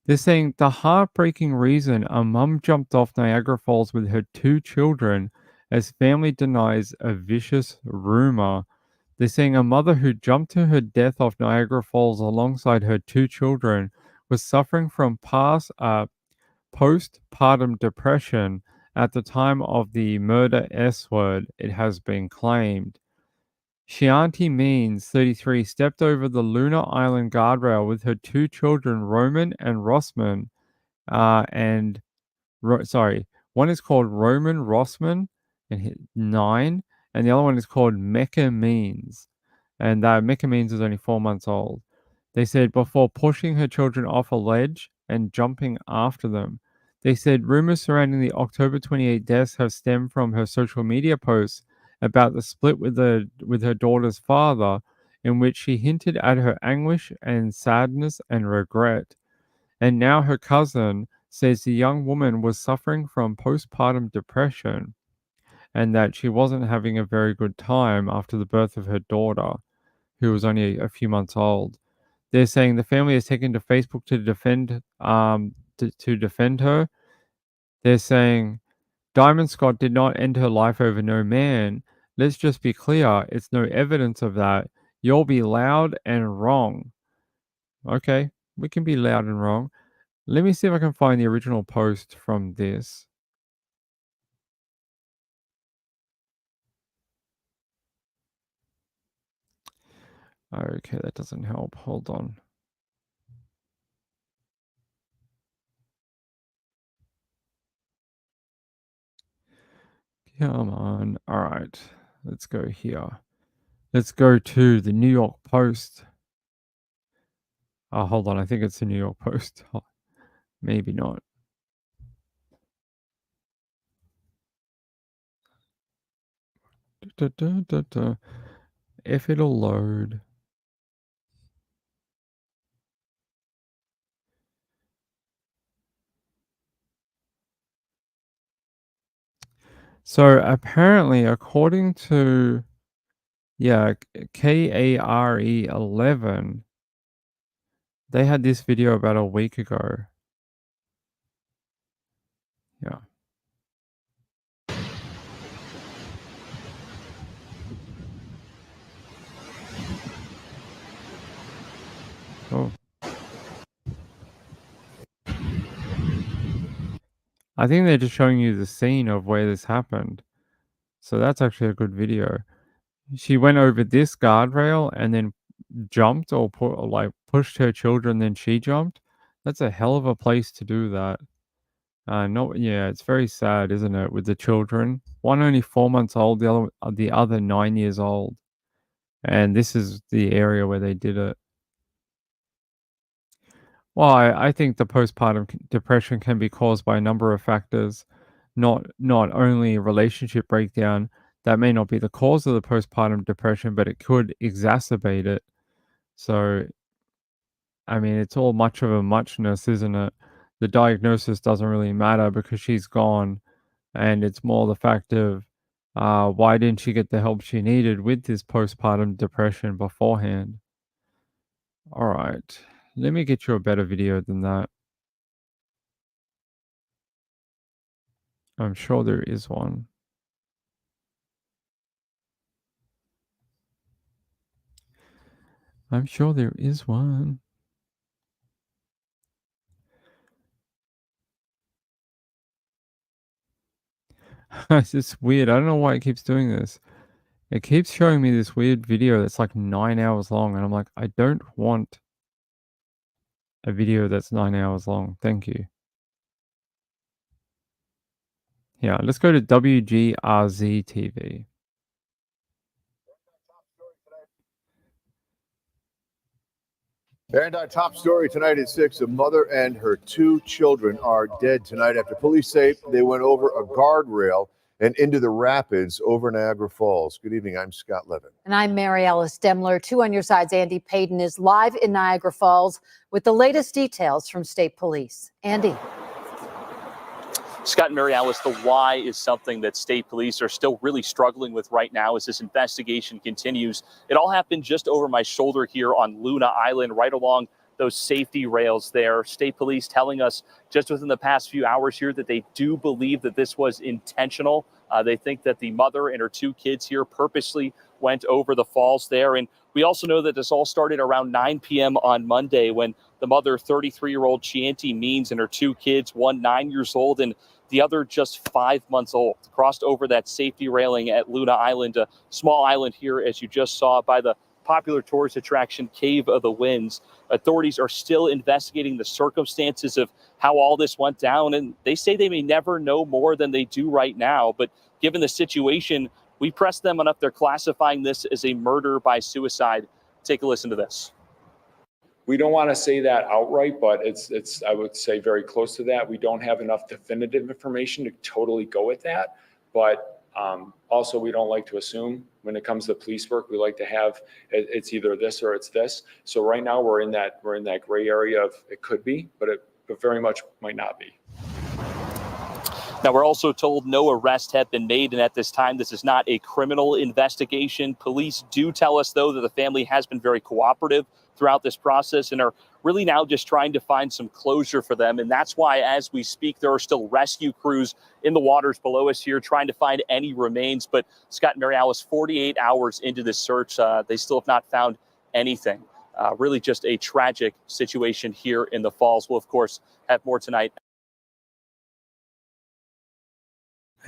They're saying the heartbreaking reason a mum jumped off Niagara Falls with her 2 children as family denies a vicious rumor. They're saying a mother who jumped to her death off Niagara Falls alongside her 2 children was suffering from postpartum depression at the time of the murder S word, it has been claimed. Chianti Means, 33, stepped over the Lunar Island guardrail with her 2 children, Roman and Rossman, one is called Roman Rossman, and 9, and the other one is called Mecca Means, and Mecca Means is only 4 months old. They said before pushing her children off a ledge and jumping after them. They said rumors surrounding the October 28 deaths have stemmed from her social media posts about the split with her daughter's father, in which she hinted at her anguish and sadness and regret. And now her cousin says the young woman was suffering from postpartum depression and that she wasn't having a very good time after the birth of her daughter, who was only a few months old. They're saying the family has taken to Facebook to defend her. They're saying Diamond Scott did not end her life over no man. Let's just be clear, it's no evidence of that. You'll be loud and wrong. Okay, we can be loud and wrong. Let me see if I can find the original post from this. Okay, that doesn't help. Hold on. Come on. All right, let's go here. Let's go to the New York Post. Oh, hold on. I think it's the New York Post. Maybe not. If it'll load. So apparently, according to KARE 11, they had this video about a week ago. Yeah. Oh. I think they're just showing you the scene of where this happened. So that's actually a good video. She went over this guardrail and then jumped or pushed her children, then she jumped. That's a hell of a place to do that. It's very sad, isn't it, with the children? One only 4 months old, the other 9 years old. And this is the area where they did it. Well, I think the postpartum depression can be caused by a number of factors, not only relationship breakdown. That may not be the cause of the postpartum depression, but it could exacerbate it. So, I mean, it's all much of a muchness, isn't it? The diagnosis doesn't really matter because she's gone, and it's more the fact of why didn't she get the help she needed with this postpartum depression beforehand? All right, let me get you a better video than that. I'm sure there is one. I'm sure there is one. It's just weird. I don't know why it keeps doing this. It keeps showing me this weird video that's like 9 hours long, and I'm like, I don't want a video that's 9 hours long. Thank you. Yeah, let's go to WGRZ TV. And our top story tonight at 6, a mother and her 2 children are dead tonight after police say they went over a guardrail and into the rapids over Niagara Falls. Good evening, I'm Scott Levin. And I'm Mary Alice Demler. 2 on your side's Andy Payton is live in Niagara Falls with the latest details from state police. Andy. Scott and Mary Alice, the why is something that state police are still really struggling with right now as this investigation continues. It all happened just over my shoulder here on Luna Island, right along those safety rails there. State police telling us just within the past few hours here that they do believe that this was intentional. They think that the mother and her 2 kids here purposely went over the falls there. And we also know that this all started around 9 p.m. on Monday when the mother, 33-year-old Chianti Means, and her 2 kids, one 9 years old and the other just 5 months old, crossed over that safety railing at Luna Island, a small island here, as you just saw, by the popular tourist attraction Cave of the Winds. Authorities are still investigating the circumstances of how all this went down, and they say they may never know more than they do right now. But given the situation, we pressed them on if they're classifying this as a murder by suicide. Take a listen to this. We don't want to say that outright, but it's I would say very close to that. We don't have enough definitive information to totally go with that, but also we don't like to assume when it comes to police work. We like to have it's either this or it's this. So right now we're in that gray area of it could be, but it very much might not be. Now, we're also told no arrests have been made, and at this time, this is not a criminal investigation. Police do tell us, though, that the family has been very cooperative throughout this process and are really now just trying to find some closure for them. And that's why, as we speak, there are still rescue crews in the waters below us here trying to find any remains. But Scott and Mary Alice, 48 hours into this search, they still have not found anything. Really just a tragic situation here in the falls. We'll, of course, have more tonight.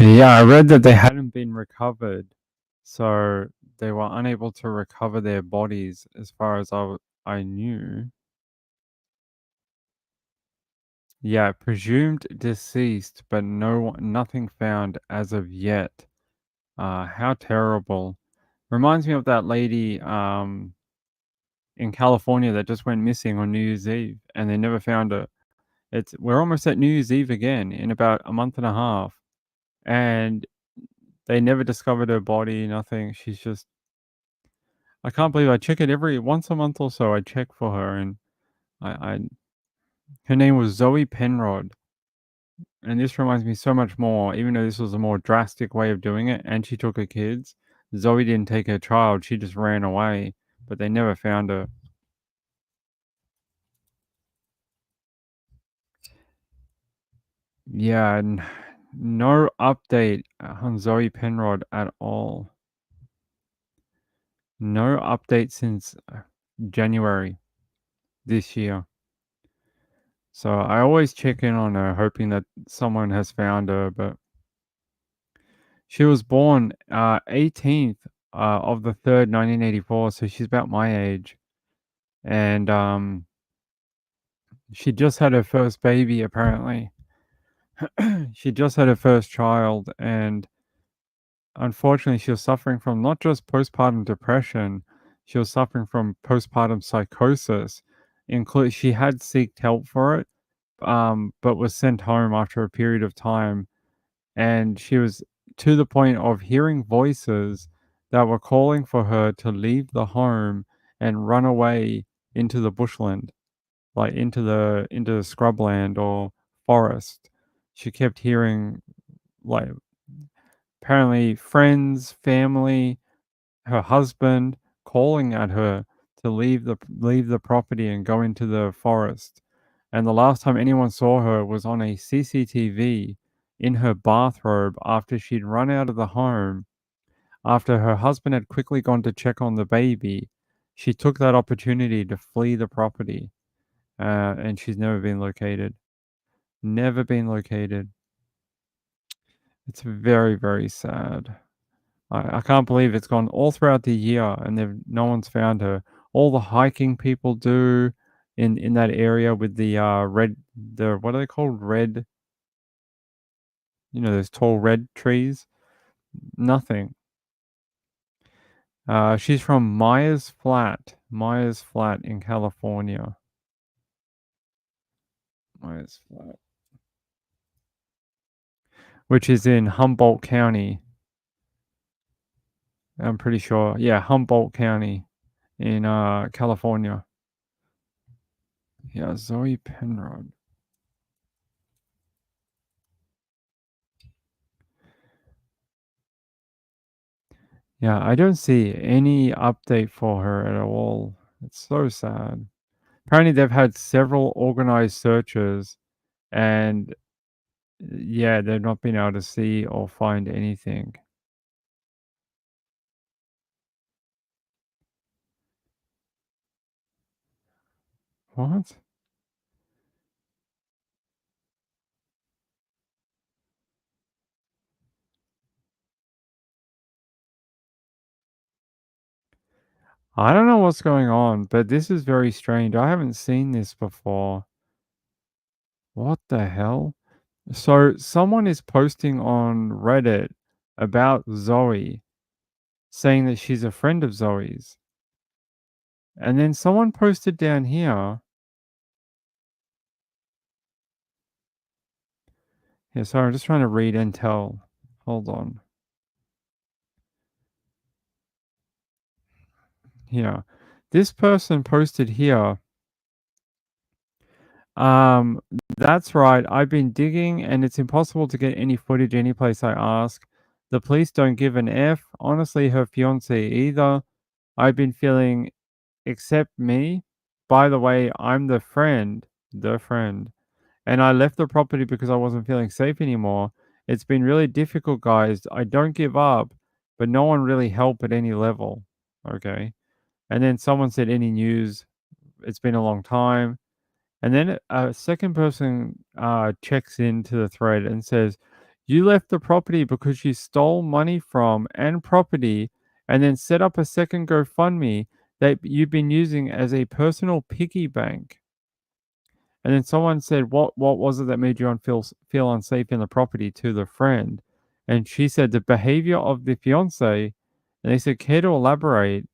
Yeah, I read that they hadn't been recovered, so they were unable to recover their bodies as far as I knew. Yeah, presumed deceased, but nothing found as of yet. How terrible. Reminds me of that lady in California that just went missing on New Year's Eve and they never found her. We're almost at New Year's Eve again in about a month and a half. And they never discovered her body, nothing. She's just, I can't believe I check it once a month or so. I check for her, and her name was Zoe Penrod. And this reminds me so much more, even though this was a more drastic way of doing it, and she took her kids. Zoe didn't take her child, she just ran away, but they never found her. Yeah, and no update on Zoe Penrod at all. No update since January this year. So I always check in on her, hoping that someone has found her, but she was born 18th of the 3rd, 1984, so she's about my age. And she just had her first baby, apparently. She just had her first child, and unfortunately, she was suffering from not just postpartum depression, she was suffering from postpartum psychosis. She had sought help for it, but was sent home after a period of time. And she was to the point of hearing voices that were calling for her to leave the home and run away into the bushland, like into the scrubland or forest. She kept hearing, like, apparently friends, family, her husband calling at her to leave the property and go into the forest. And the last time anyone saw her was on a CCTV in her bathrobe after she'd run out of the home after her husband had quickly gone to check on the baby. She took that opportunity to flee the property, and she's never been located. Never been located. It's very, very sad. I can't believe it's gone all throughout the year and no one's found her. All the hiking people do in that area with the what are they called? Red, those tall red trees. Nothing. She's from Myers Flat in California. Myers Flat, which is in Humboldt County. I'm pretty sure. Yeah, Humboldt County in California. Yeah, Zoe Penrod. Yeah, I don't see any update for her at all. It's so sad. Apparently, they've had several organized searches, and yeah, they've not been able to see or find anything. What? I don't know what's going on, but this is very strange. I haven't seen this before. What the hell? So someone is posting on Reddit about Zoe, saying that she's a friend of Zoe's. And then someone posted down here. Yeah, sorry, I'm just trying to read and tell. Hold on. Here. This person posted here. Um, that's right. I've been digging and it's impossible to get any footage any place I ask. The police don't give an F. Honestly, her fiance either. I've been feeling except me. By the way, I'm the friend. And I left the property because I wasn't feeling safe anymore. It's been really difficult, guys. I don't give up, but no one really helped at any level. Okay. And then someone said, any news? It's been a long time. And then a second person checks into the thread and says, you left the property because you stole money from and property and then set up a second GoFundMe that you've been using as a personal piggy bank. And then someone said, what was it that made you feel unsafe in the property to the friend? And she said, the behavior of the fiance. And they said, care to elaborate?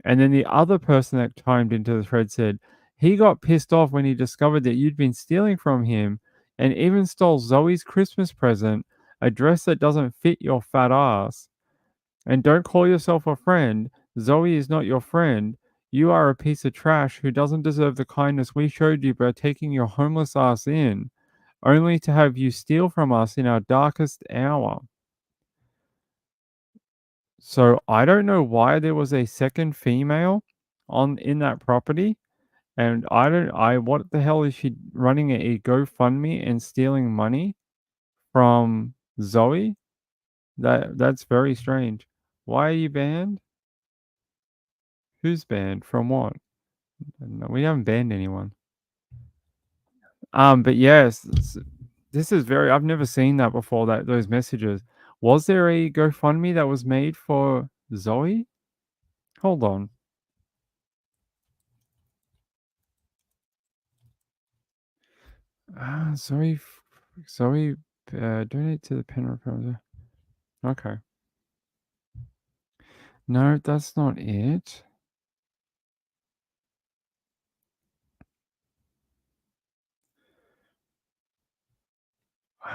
And then the other person that chimed into the thread said, he got pissed off when he discovered that you'd been stealing from him and even stole Zoe's Christmas present, a dress that doesn't fit your fat ass. And don't call yourself a friend. Zoe is not your friend. You are a piece of trash who doesn't deserve the kindness we showed you by taking your homeless ass in, only to have you steal from us in our darkest hour. So I don't know why there was a second female in that property. And what the hell is she running a GoFundMe and stealing money from Zoe? That's very strange. Why are you banned? Who's banned? From what? No, we haven't banned anyone. But yes, this is very. I've never seen that before. Those messages. Was there a GoFundMe that was made for Zoe? Hold on. Zoe, donate to the Penrod. Okay. No, that's not it.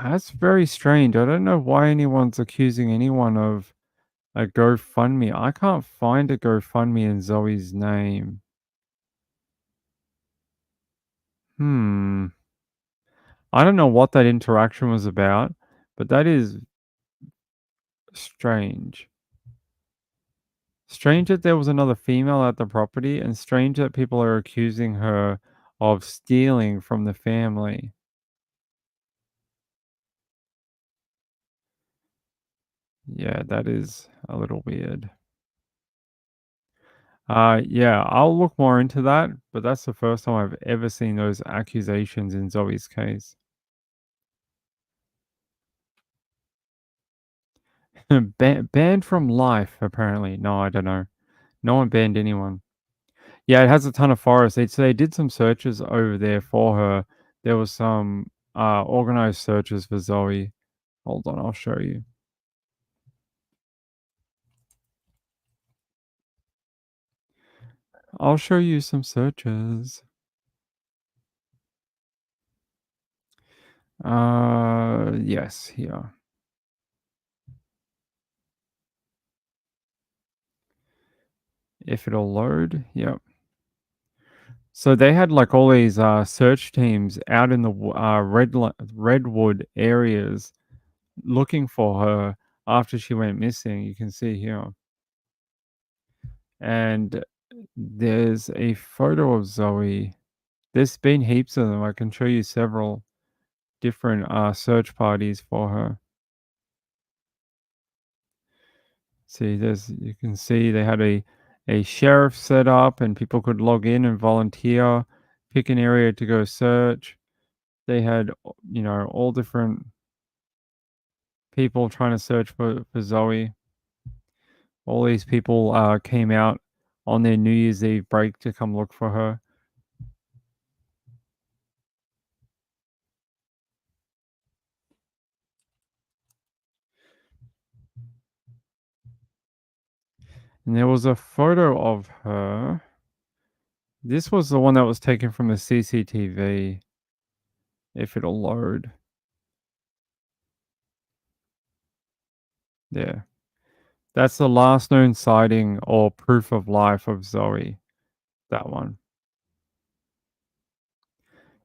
That's very strange. I don't know why anyone's accusing anyone of a GoFundMe. I can't find a GoFundMe in Zoe's name. I don't know what that interaction was about, but that is strange. Strange that there was another female at the property, and strange that people are accusing her of stealing from the family. Yeah, that is a little weird. Yeah, I'll look more into that, but that's the first time I've ever seen those accusations in Zoe's case. Banned from life, apparently. No, I don't know. No one banned anyone. Yeah, it has a ton of forests. They did some searches over there for her. There was some organized searches for Zoe. Hold on, I'll show you. I'll show you some searches. Yes, here. If it'll load, yep. So they had like all these search teams out in the redwood areas looking for her after she went missing. You can see here, and there's a photo of Zoe. There's been heaps of them. I can show you several different search parties for her. See, you can see they had a sheriff set up and people could log in and volunteer, pick an area to go search. They had, all different people trying to search for Zoe. All these people came out on their New Year's Eve break to come look for her. And there was a photo of her. This was the one that was taken from the CCTV. If it'll load. There. That's the last known sighting or proof of life of Zoe. That one.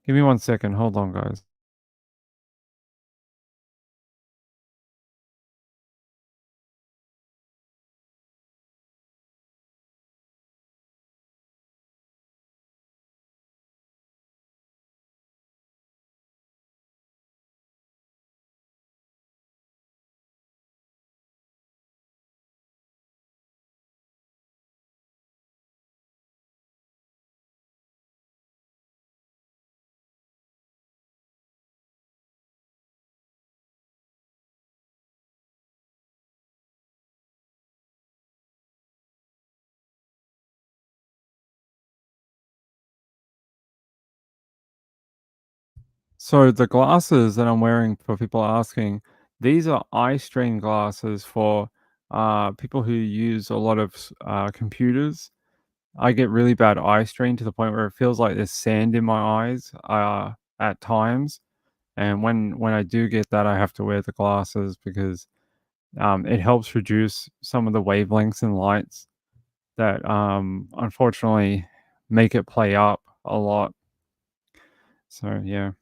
Give me 1 second. Hold on, guys. So the glasses that I'm wearing, for people asking, these are eye strain glasses for people who use a lot of computers. I get really bad eye strain to the point where it feels like there's sand in my eyes at times. And when I do get that, I have to wear the glasses because it helps reduce some of the wavelengths in lights that unfortunately make it play up a lot. So yeah.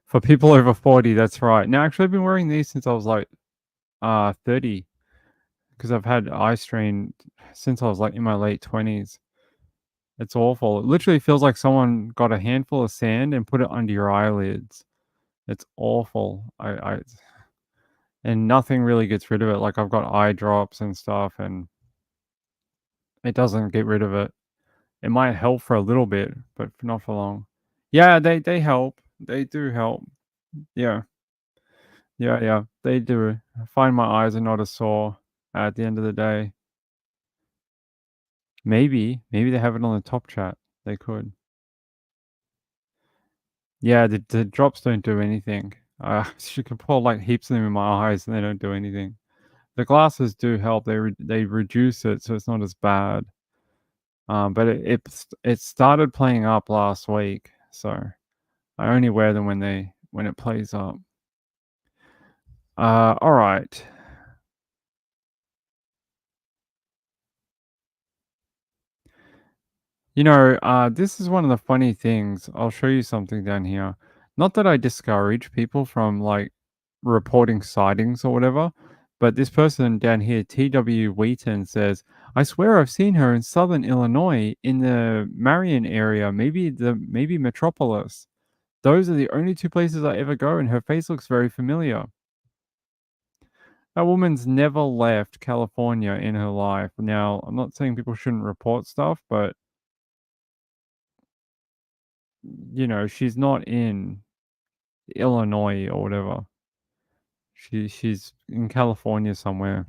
For people over 40, that's right. Now, actually, I've been wearing these since I was like 30 because I've had eye strain since I was like in my late 20s. It's awful. It literally feels like someone got a handful of sand and put it under your eyelids. It's awful. And nothing really gets rid of it. Like I've got eye drops and stuff, and it doesn't get rid of it. It might help for a little bit, but not for long. Yeah, they help. They do help. Yeah. Yeah, they do. I find my eyes are not as sore at the end of the day. Maybe they have it on the top chat. They could. Yeah, the drops don't do anything. You can pour like heaps of them in my eyes and they don't do anything. The glasses do help. They reduce it so it's not as bad. But it started playing up last week, so I only wear them when it plays up. All right. This is one of the funny things. I'll show you something down here. Not that I discourage people from like reporting sightings or whatever, but this person down here, TW Wheaton, says, I swear I've seen her in southern Illinois in the Marion area, maybe Metropolis. Those are the only two places I ever go, and her face looks very familiar. That woman's never left California in her life. Now, I'm not saying people shouldn't report stuff, but she's not in Illinois or whatever. She's in California somewhere.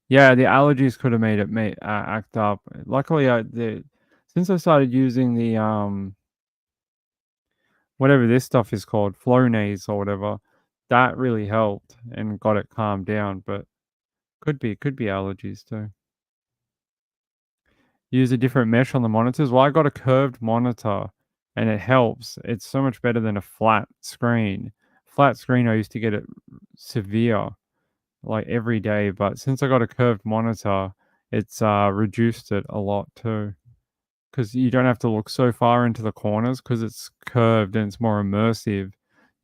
Yeah, the allergies could have made it act up. Luckily, since I started using the whatever this stuff is called, Flonase or whatever, that really helped and got it calmed down. But could be allergies too. Use a different mesh on the monitors. Well, I got a curved monitor, and it helps. It's so much better than a flat screen. Flat screen, I used to get it severe, like every day, but since I got a curved monitor, it's reduced it a lot too. Because you don't have to look so far into the corners because it's curved and it's more immersive.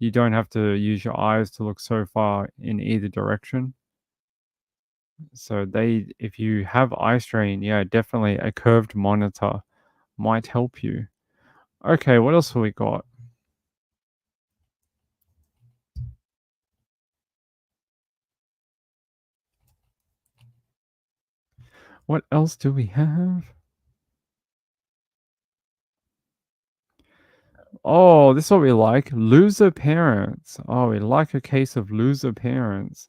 You don't have to use your eyes to look so far in either direction. So if you have eye strain, yeah, definitely a curved monitor might help you. Okay, what else have we got? What else do we have? Oh, this is what we like. Loser parents. Oh, we like a case of loser parents.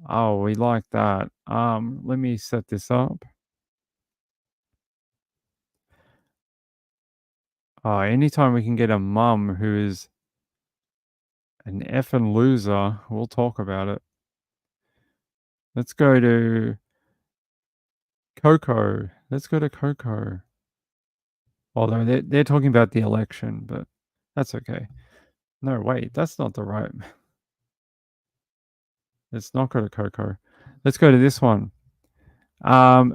Oh, we like that. Let me set this up. Anytime we can get a mum who is an effing loser, we'll talk about it. Let's go to Coco. Let's go to Coco. Although they're talking about the election, but that's okay. No, wait, that's not the right. Let's not go to Coco. Let's go to this one.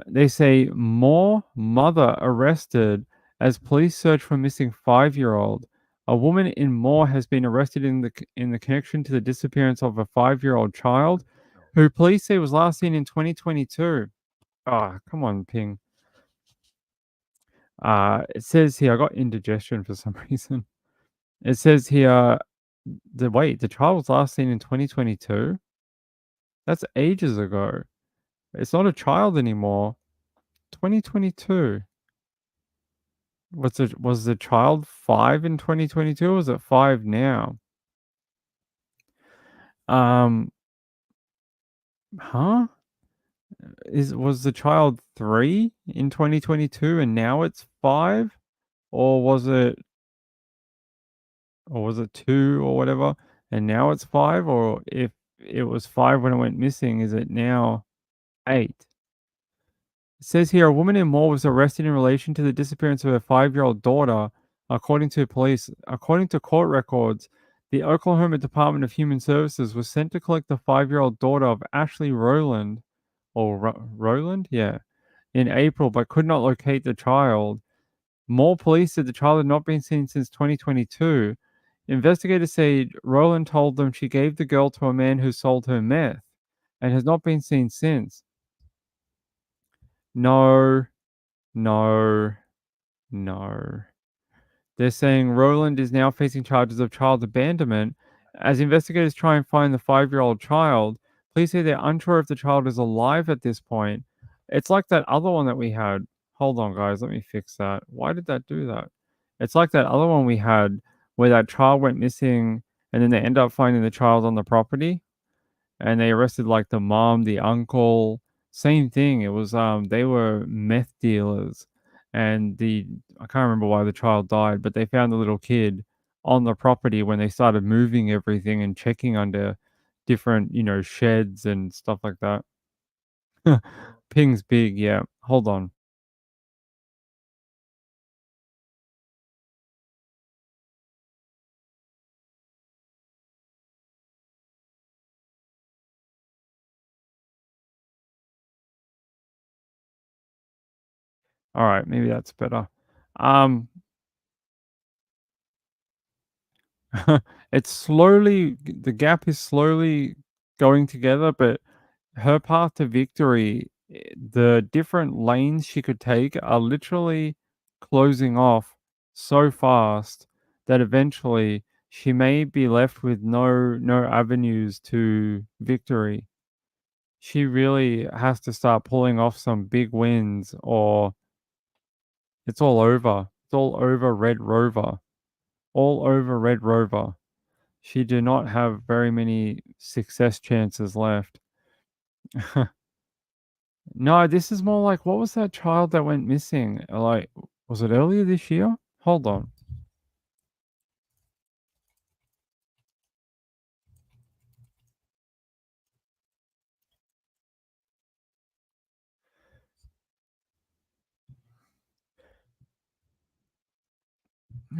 They say more mother arrested as police search for missing 5-year-old. A woman in Moore has been arrested in the connection to the disappearance of a 5-year-old child, who police say was last seen in 2022. Ah, come on, Ping. It says here I got indigestion for some reason. It says here the child was last seen in 2022. That's ages ago. It's not a child anymore. 2022. Was the child 5 in 2022 or was it 5 now? Huh? Was the child 3 in 2022 and now it's 5? Or was it 2 or whatever and now it's 5? Or if it was 5 when it went missing, is it now 8? It says here a woman in Moore was arrested in relation to the disappearance of her 5-year-old daughter, according to police. According to court records, the Oklahoma Department of Human Services was sent to collect the 5-year-old daughter of Ashley Rowland, or Rowland? Yeah, in April, but could not locate the child. Moore police said the child had not been seen since 2022. Investigators say Rowland told them she gave the girl to a man who sold her meth and has not been seen since. No. No. They're saying Roland is now facing charges of child abandonment. As investigators try and find the 5-year-old child, police say they're unsure if the child is alive at this point. It's like that other one that we had. Hold on, guys. Let me fix that. Why did that do that? It's like that other one we had where that child went missing and then they end up finding the child on the property. And they arrested like the mom, the uncle. Same thing. It was they were meth dealers, and I can't remember why the child died, but they found the little kid on the property when they started moving everything and checking under different sheds and stuff like that. Ping's big, yeah. Hold on. All right, maybe that's better. The gap is slowly going together, but her path to victory, the different lanes she could take are literally closing off so fast that eventually she may be left with no avenues to victory. She really has to start pulling off some big wins, or it's all over. It's all over Red Rover. All over Red Rover. She do not have very many success chances left. No, this is more like, what was that child that went missing? Like, was it earlier this year? Hold on.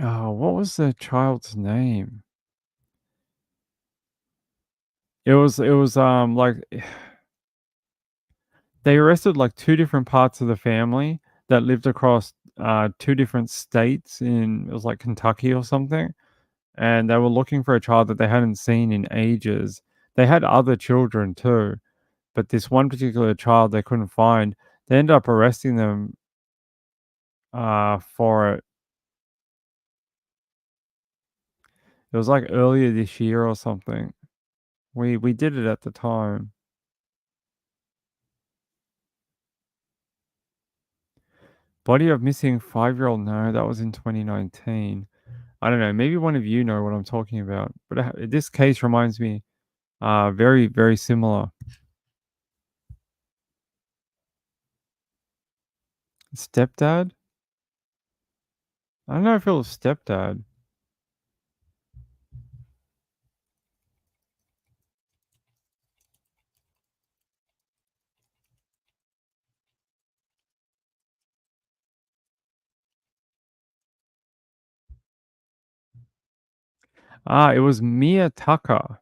Oh, what was the child's name? It was like they arrested like two different parts of the family that lived across two different states in, it was like Kentucky or something, and they were looking for a child that they hadn't seen in ages. They had other children too, but this one particular child they couldn't find. They ended up arresting them for it. It was like earlier this year or something. We did it at the time. Body of missing 5-year-old. No, that was in 2019. I don't know. Maybe one of you know what I'm talking about. But this case reminds me very, very similar. Stepdad? I don't know if it was stepdad. It was Mia Tucker.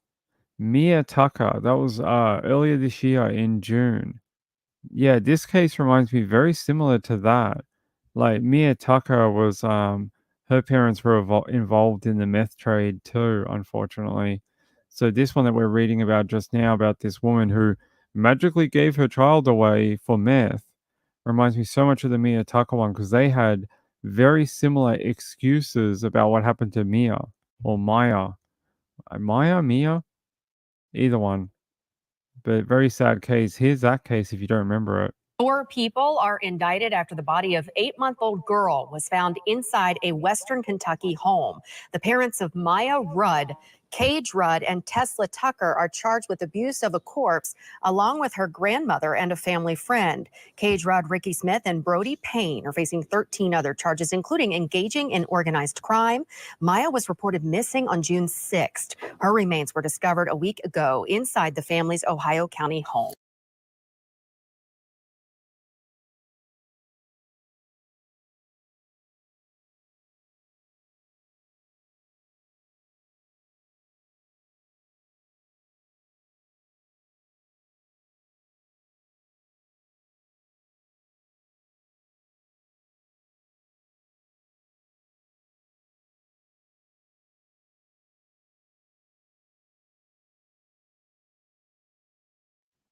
Mia Tucker. That was earlier this year in June. Yeah, this case reminds me very similar to that. Like Mia Tucker was her parents were involved in the meth trade too, unfortunately. So this one that we're reading about just now, about this woman who magically gave her child away for meth, reminds me so much of the Mia Tucker one, because they had very similar excuses about what happened to Mia or Maya. Mia? Either one. But very sad case. Here's that case if you don't remember it. 4 people are indicted after the body of 8-month-old girl was found inside a Western Kentucky home. The parents of Maya Rudd, Cage Rudd, and Tesla Tucker are charged with abuse of a corpse, along with her grandmother and a family friend. Cage Rudd, Ricky Smith, and Brody Payne are facing 13 other charges, including engaging in organized crime. Maya was reported missing on June 6th. Her remains were discovered a week ago inside the family's Ohio County home.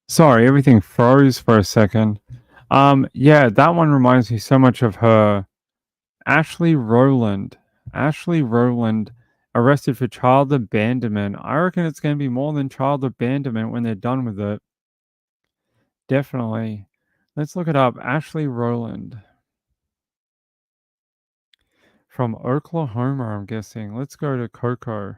Sorry, everything froze for a second. Yeah, that one reminds me so much of her. Ashley Rowland. Ashley Rowland arrested for child abandonment. I reckon it's going to be more than child abandonment when they're done with it. Definitely. Let's look it up. Ashley Rowland. From Oklahoma, I'm guessing. Let's go to Coco.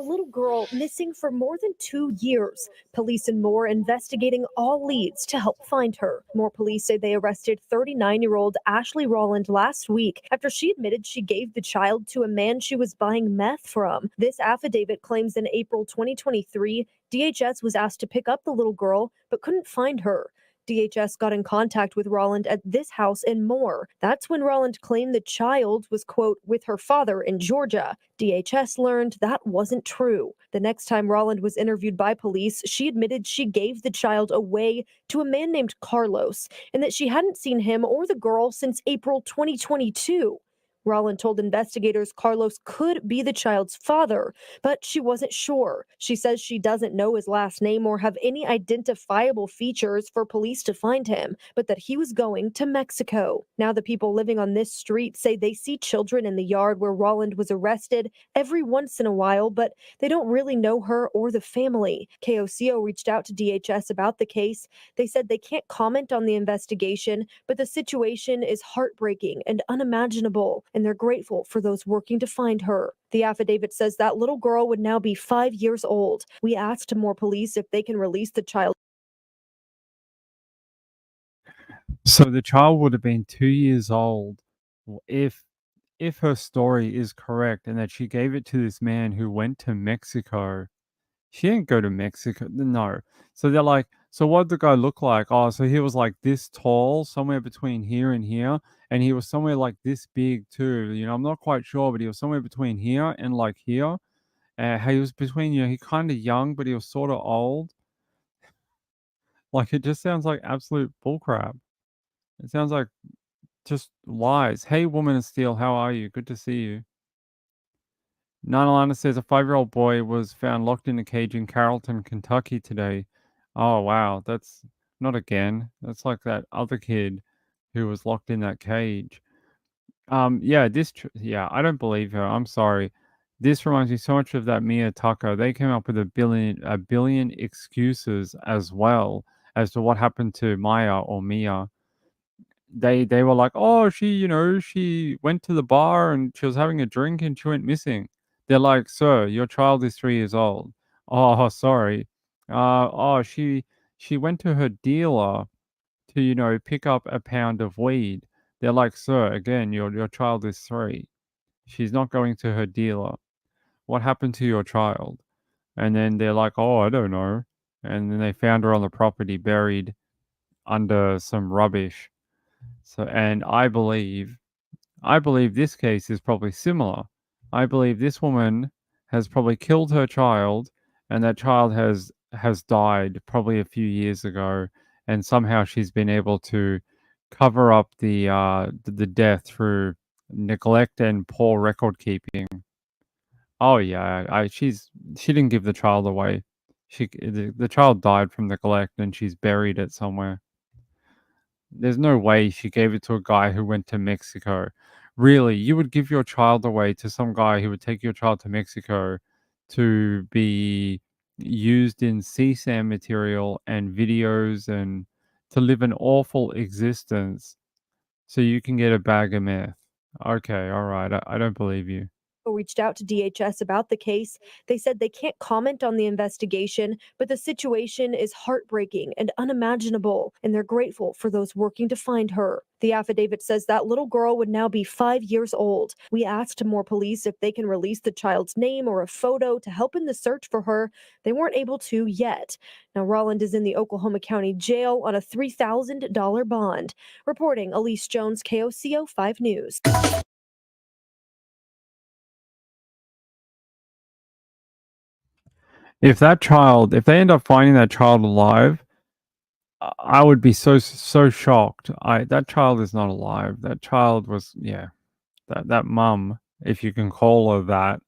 A little girl missing for more than 2 years. Police in Moore investigating all leads to help find her. Moore police say they arrested 39-year-old Ashley Rowland last week after she admitted she gave the child to a man she was buying meth from. This affidavit claims in April 2023, DHS was asked to pick up the little girl but couldn't find her. DHS got in contact with Rowland at this house in Moore. That's when Rowland claimed the child was, quote, with her father in Georgia. DHS learned that wasn't true. The next time Rowland was interviewed by police, she admitted she gave the child away to a man named Carlos and that she hadn't seen him or the girl since April 2022. Roland told investigators Carlos could be the child's father, but she wasn't sure. She says she doesn't know his last name or have any identifiable features for police to find him, but that he was going to Mexico. Now the people living on this street say they see children in the yard where Roland was arrested every once in a while, but they don't really know her or the family. KOCO reached out to DHS about the case. They said they can't comment on the investigation, but the situation is heartbreaking and unimaginable, and they're grateful for those working to find her. The affidavit says that little girl would now be 5 years old. We asked more police if they can release the child. So the child would have been 2 years old if her story is correct and that she gave it to this man who went to Mexico. She didn't go to Mexico. No. So they're like, so what did the guy look like? Oh, so he was like this tall, somewhere between here and here. And he was somewhere like this big too. I'm not quite sure, but he was somewhere between here and like here. He was between, he kind of young, but he was sort of old. Like, it just sounds like absolute bullcrap. It sounds like just lies. Hey, Woman of Steel, how are you? Good to see you. Nana says a 5-year-old boy was found locked in a cage in Carrollton, Kentucky today. Oh, wow. That's not again. That's like that other kid who was locked in that cage. Yeah, I don't believe her. I'm sorry. This reminds me so much of that Mia Tucker. They came up with a billion excuses as well as to what happened to Maya or Mia. They were like, oh, she went to the bar and she was having a drink and she went missing. They're like, sir, your child is 3 years old. Oh, sorry. She went to her dealer to, pick up a pound of weed. They're like, sir, again, your child is 3. She's not going to her dealer. What happened to your child? And then they're like, oh, I don't know. And then they found her on the property buried under some rubbish. So, and I believe this case is probably similar. I believe this woman has probably killed her child, and that child has died probably a few years ago, and somehow she's been able to cover up the death through neglect and poor record keeping. Oh yeah, she didn't give the child away. The child died from neglect, and she's buried it somewhere. There's no way she gave it to a guy who went to Mexico. Really, you would give your child away to some guy who would take your child to Mexico to be used in CSAM material and videos and to live an awful existence so you can get a bag of meth. Okay, all right. I don't believe you. Reached out to DHS about the case. They said they can't comment on the investigation, but the situation is heartbreaking and unimaginable, and they're grateful for those working to find her. The affidavit says that little girl would now be 5 years old. We asked more police if they can release the child's name or a photo to help in the search for her. They weren't able to yet. Now, Roland is in the Oklahoma County Jail on a $3,000 bond. Reporting, Elise Jones, KOCO 5 News. If they end up finding that child alive, I would be so shocked. That child is not alive. That child was, that mum, if you can call her that,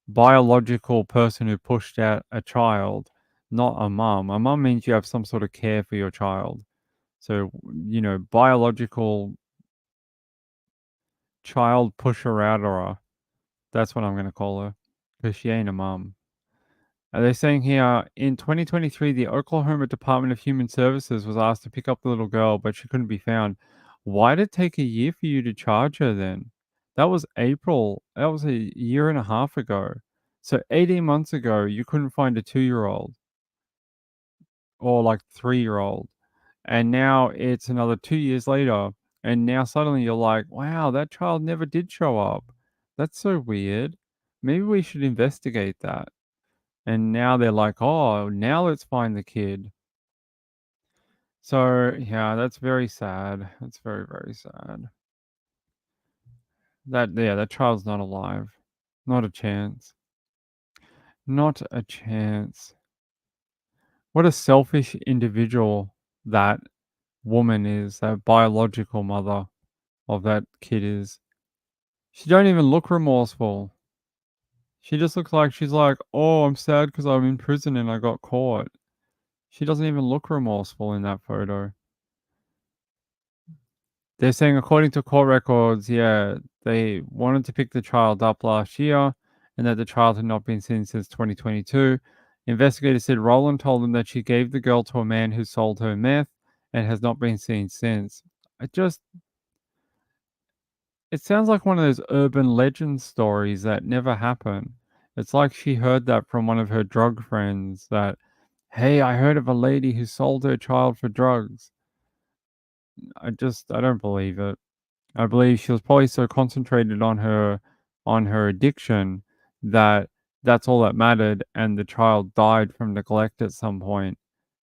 biological person who pushed out a child, not a mum. A mum means you have some sort of care for your child. So, biological child pusher-outerer. That's what I'm going to call her, because she ain't a mum. Are they saying here, in 2023, the Oklahoma Department of Human Services was asked to pick up the little girl, but she couldn't be found. Why did it take a year for you to charge her then? That was April. That was a year and a half ago. So 18 months ago, you couldn't find a 2-year-old or like 3-year-old. And now it's another 2 years later. And now suddenly you're like, wow, that child never did show up. That's so weird. Maybe we should investigate that. And now they're like, oh, now let's find the kid. So, yeah, that's very sad. That's very, very sad. That child's not alive. Not a chance. Not a chance. What a selfish individual that woman is, that biological mother of that kid is. She don't even look remorseful. She just looks like she's like, "Oh, I'm sad because I'm in prison and I got caught." She doesn't even look remorseful in that photo. They're saying according to court records, yeah, they wanted to pick the child up last year and that the child had not been seen since 2022. Investigators said Roland told them that she gave the girl to a man who sold her meth and has not been seen since. It sounds like one of those urban legend stories that never happened. It's like she heard that from one of her drug friends that, hey, I heard of a lady who sold her child for drugs. I don't believe it. I believe she was probably so concentrated on her addiction that that's all that mattered, and the child died from neglect at some point,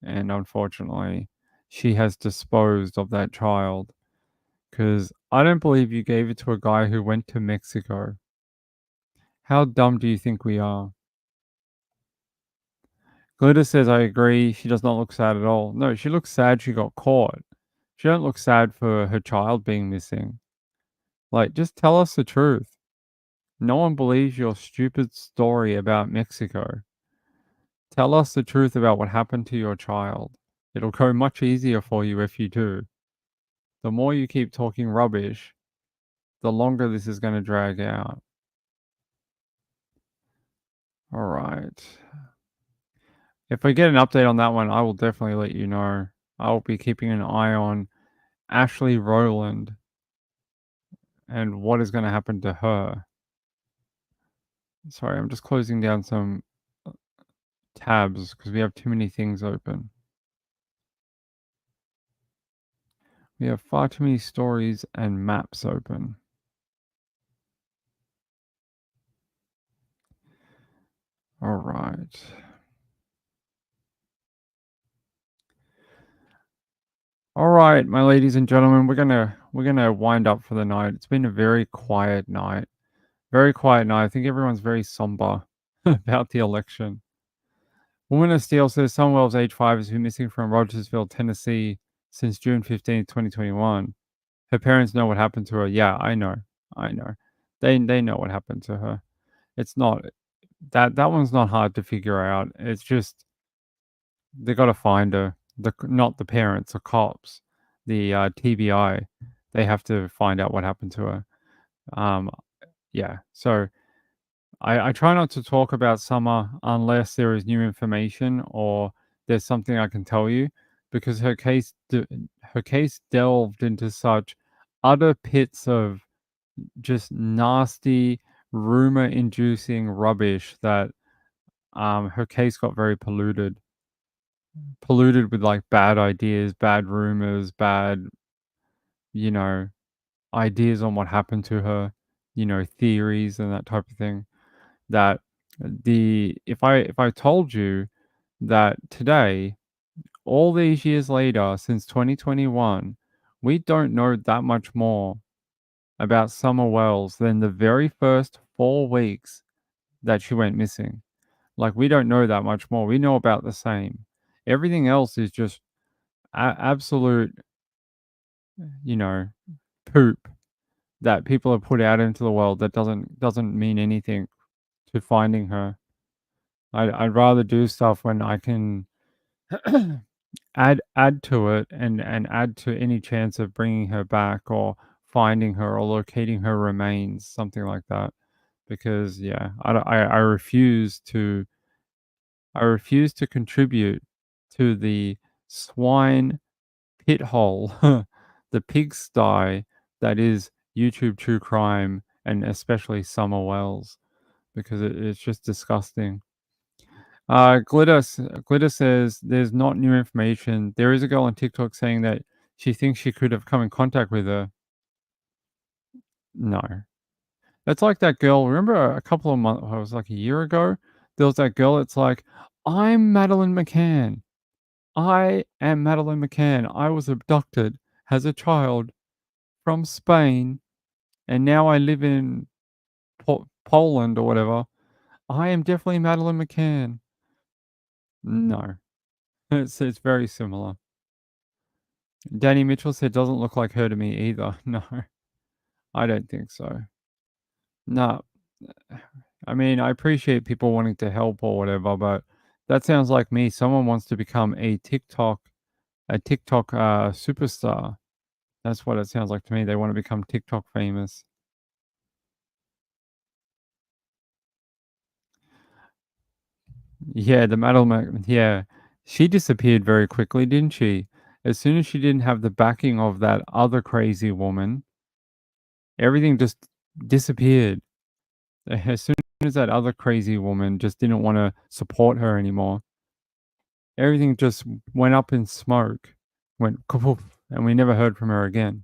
and unfortunately, she has disposed of that child. Because I don't believe you gave it to a guy who went to Mexico. How dumb do you think we are? Glitter says, I agree. She does not look sad at all. No, she looks sad she got caught. She don't look sad for her child being missing. Like, just tell us the truth. No one believes your stupid story about Mexico. Tell us the truth about what happened to your child. It'll go much easier for you if you do. The more you keep talking rubbish, the longer this is going to drag out. All right. If I get an update on that one, I will definitely let you know. I will be keeping an eye on Ashley Rowland and what is going to happen to her. Sorry, I'm just closing down some tabs because we have too many things open. We have far too many stories and maps open. All right. All right, my ladies and gentlemen, we're gonna wind up for the night. It's been a very quiet night. Very quiet night. I think everyone's very somber about the election. Woman of Steel says Sunwell's age 5 has been missing from Rogersville, Tennessee since June 15th, 2021. Her parents know what happened to her. Yeah, I know. I know. They know what happened to her. It's not that one's not hard to figure out. It's just they got to find her. Not the parents, the cops, the TBI. They have to find out what happened to her. Yeah. So I try not to talk about Summer unless there is new information or there's something I can tell you, because her case delved into such utter pits of just nasty rumor-inducing rubbish that her case got very polluted with like bad ideas, bad rumors, bad, you know, ideas on what happened to her, theories and that type of thing. That if I told you that today, all these years later, since 2021, we don't know that much more about Summer Wells than the very first 4 weeks that she went missing. Like, we don't know that much more. We know about the same. Everything else is just absolute, poop that people have put out into the world that doesn't mean anything to finding her. I'd rather do stuff when I can add to it and add to any chance of bringing her back or finding her or locating her remains, something like that. Because yeah, I refuse to contribute to the swine pit hole, the pigsty that is YouTube true crime and especially Summer Wells, because it's just disgusting. Glitter says there's not new information. There is a girl on TikTok saying that she thinks she could have come in contact with her. No. That's like that girl. Remember a couple of months, it was like a year ago, there was that girl. It's like, I'm Madeline McCann. I am Madeline McCann. I was abducted as a child from Spain, and now I live in Poland or whatever. I am definitely Madeline McCann. No, it's very similar. Danny Mitchell said, doesn't look like her to me either. No, I don't think so. No, I mean, I appreciate people wanting to help or whatever, but that sounds like me. Someone wants to become a TikTok superstar. That's what it sounds like to me. They want to become TikTok famous. Yeah, the Madeline, yeah. She disappeared very quickly, didn't she? As soon as she didn't have the backing of that other crazy woman, everything just disappeared. As soon as that other crazy woman just didn't want to support her anymore, everything just went up in smoke, went kapoof, and we never heard from her again.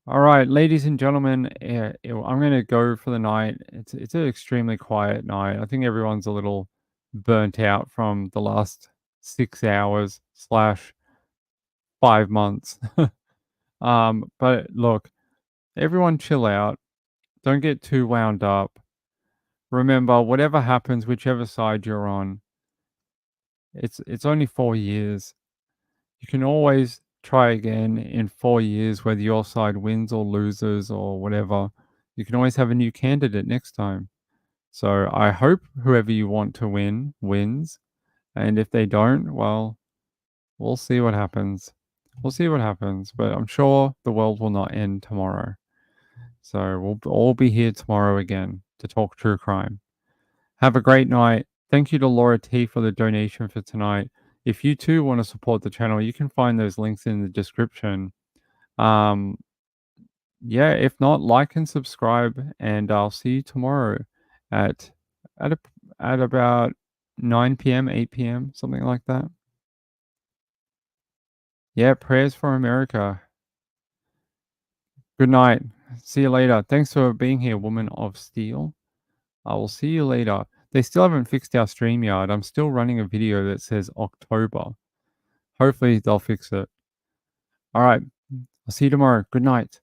All right, ladies and gentlemen, I'm going to go for the night. It's an extremely quiet night. I think everyone's a little burnt out from the last 6 hours slash 5 months. But look, everyone chill out. Don't get too wound up. Remember, whatever happens, whichever side you're on, it's only 4 years. You can always try again in 4 years, whether your side wins or loses or whatever. You can always have a new candidate next time. So I hope whoever you want to win wins. And if they don't, well, we'll see what happens. We'll see what happens. But I'm sure the world will not end tomorrow. So we'll all be here tomorrow again to talk true crime. Have a great night. Thank you to Laura T for the donation for tonight. If you too want to support the channel, you can find those links in the description. Yeah, if not, like and subscribe, and I'll see you tomorrow at at, a, at about 9 p.m., 8 p.m., something like that. Yeah, prayers for America. Good night. See you later. Thanks for being here, Woman of Steel. I will see you later. They still haven't fixed our StreamYard. I'm still running a video that says October. Hopefully they'll fix it. All right. I'll see you tomorrow. Good night.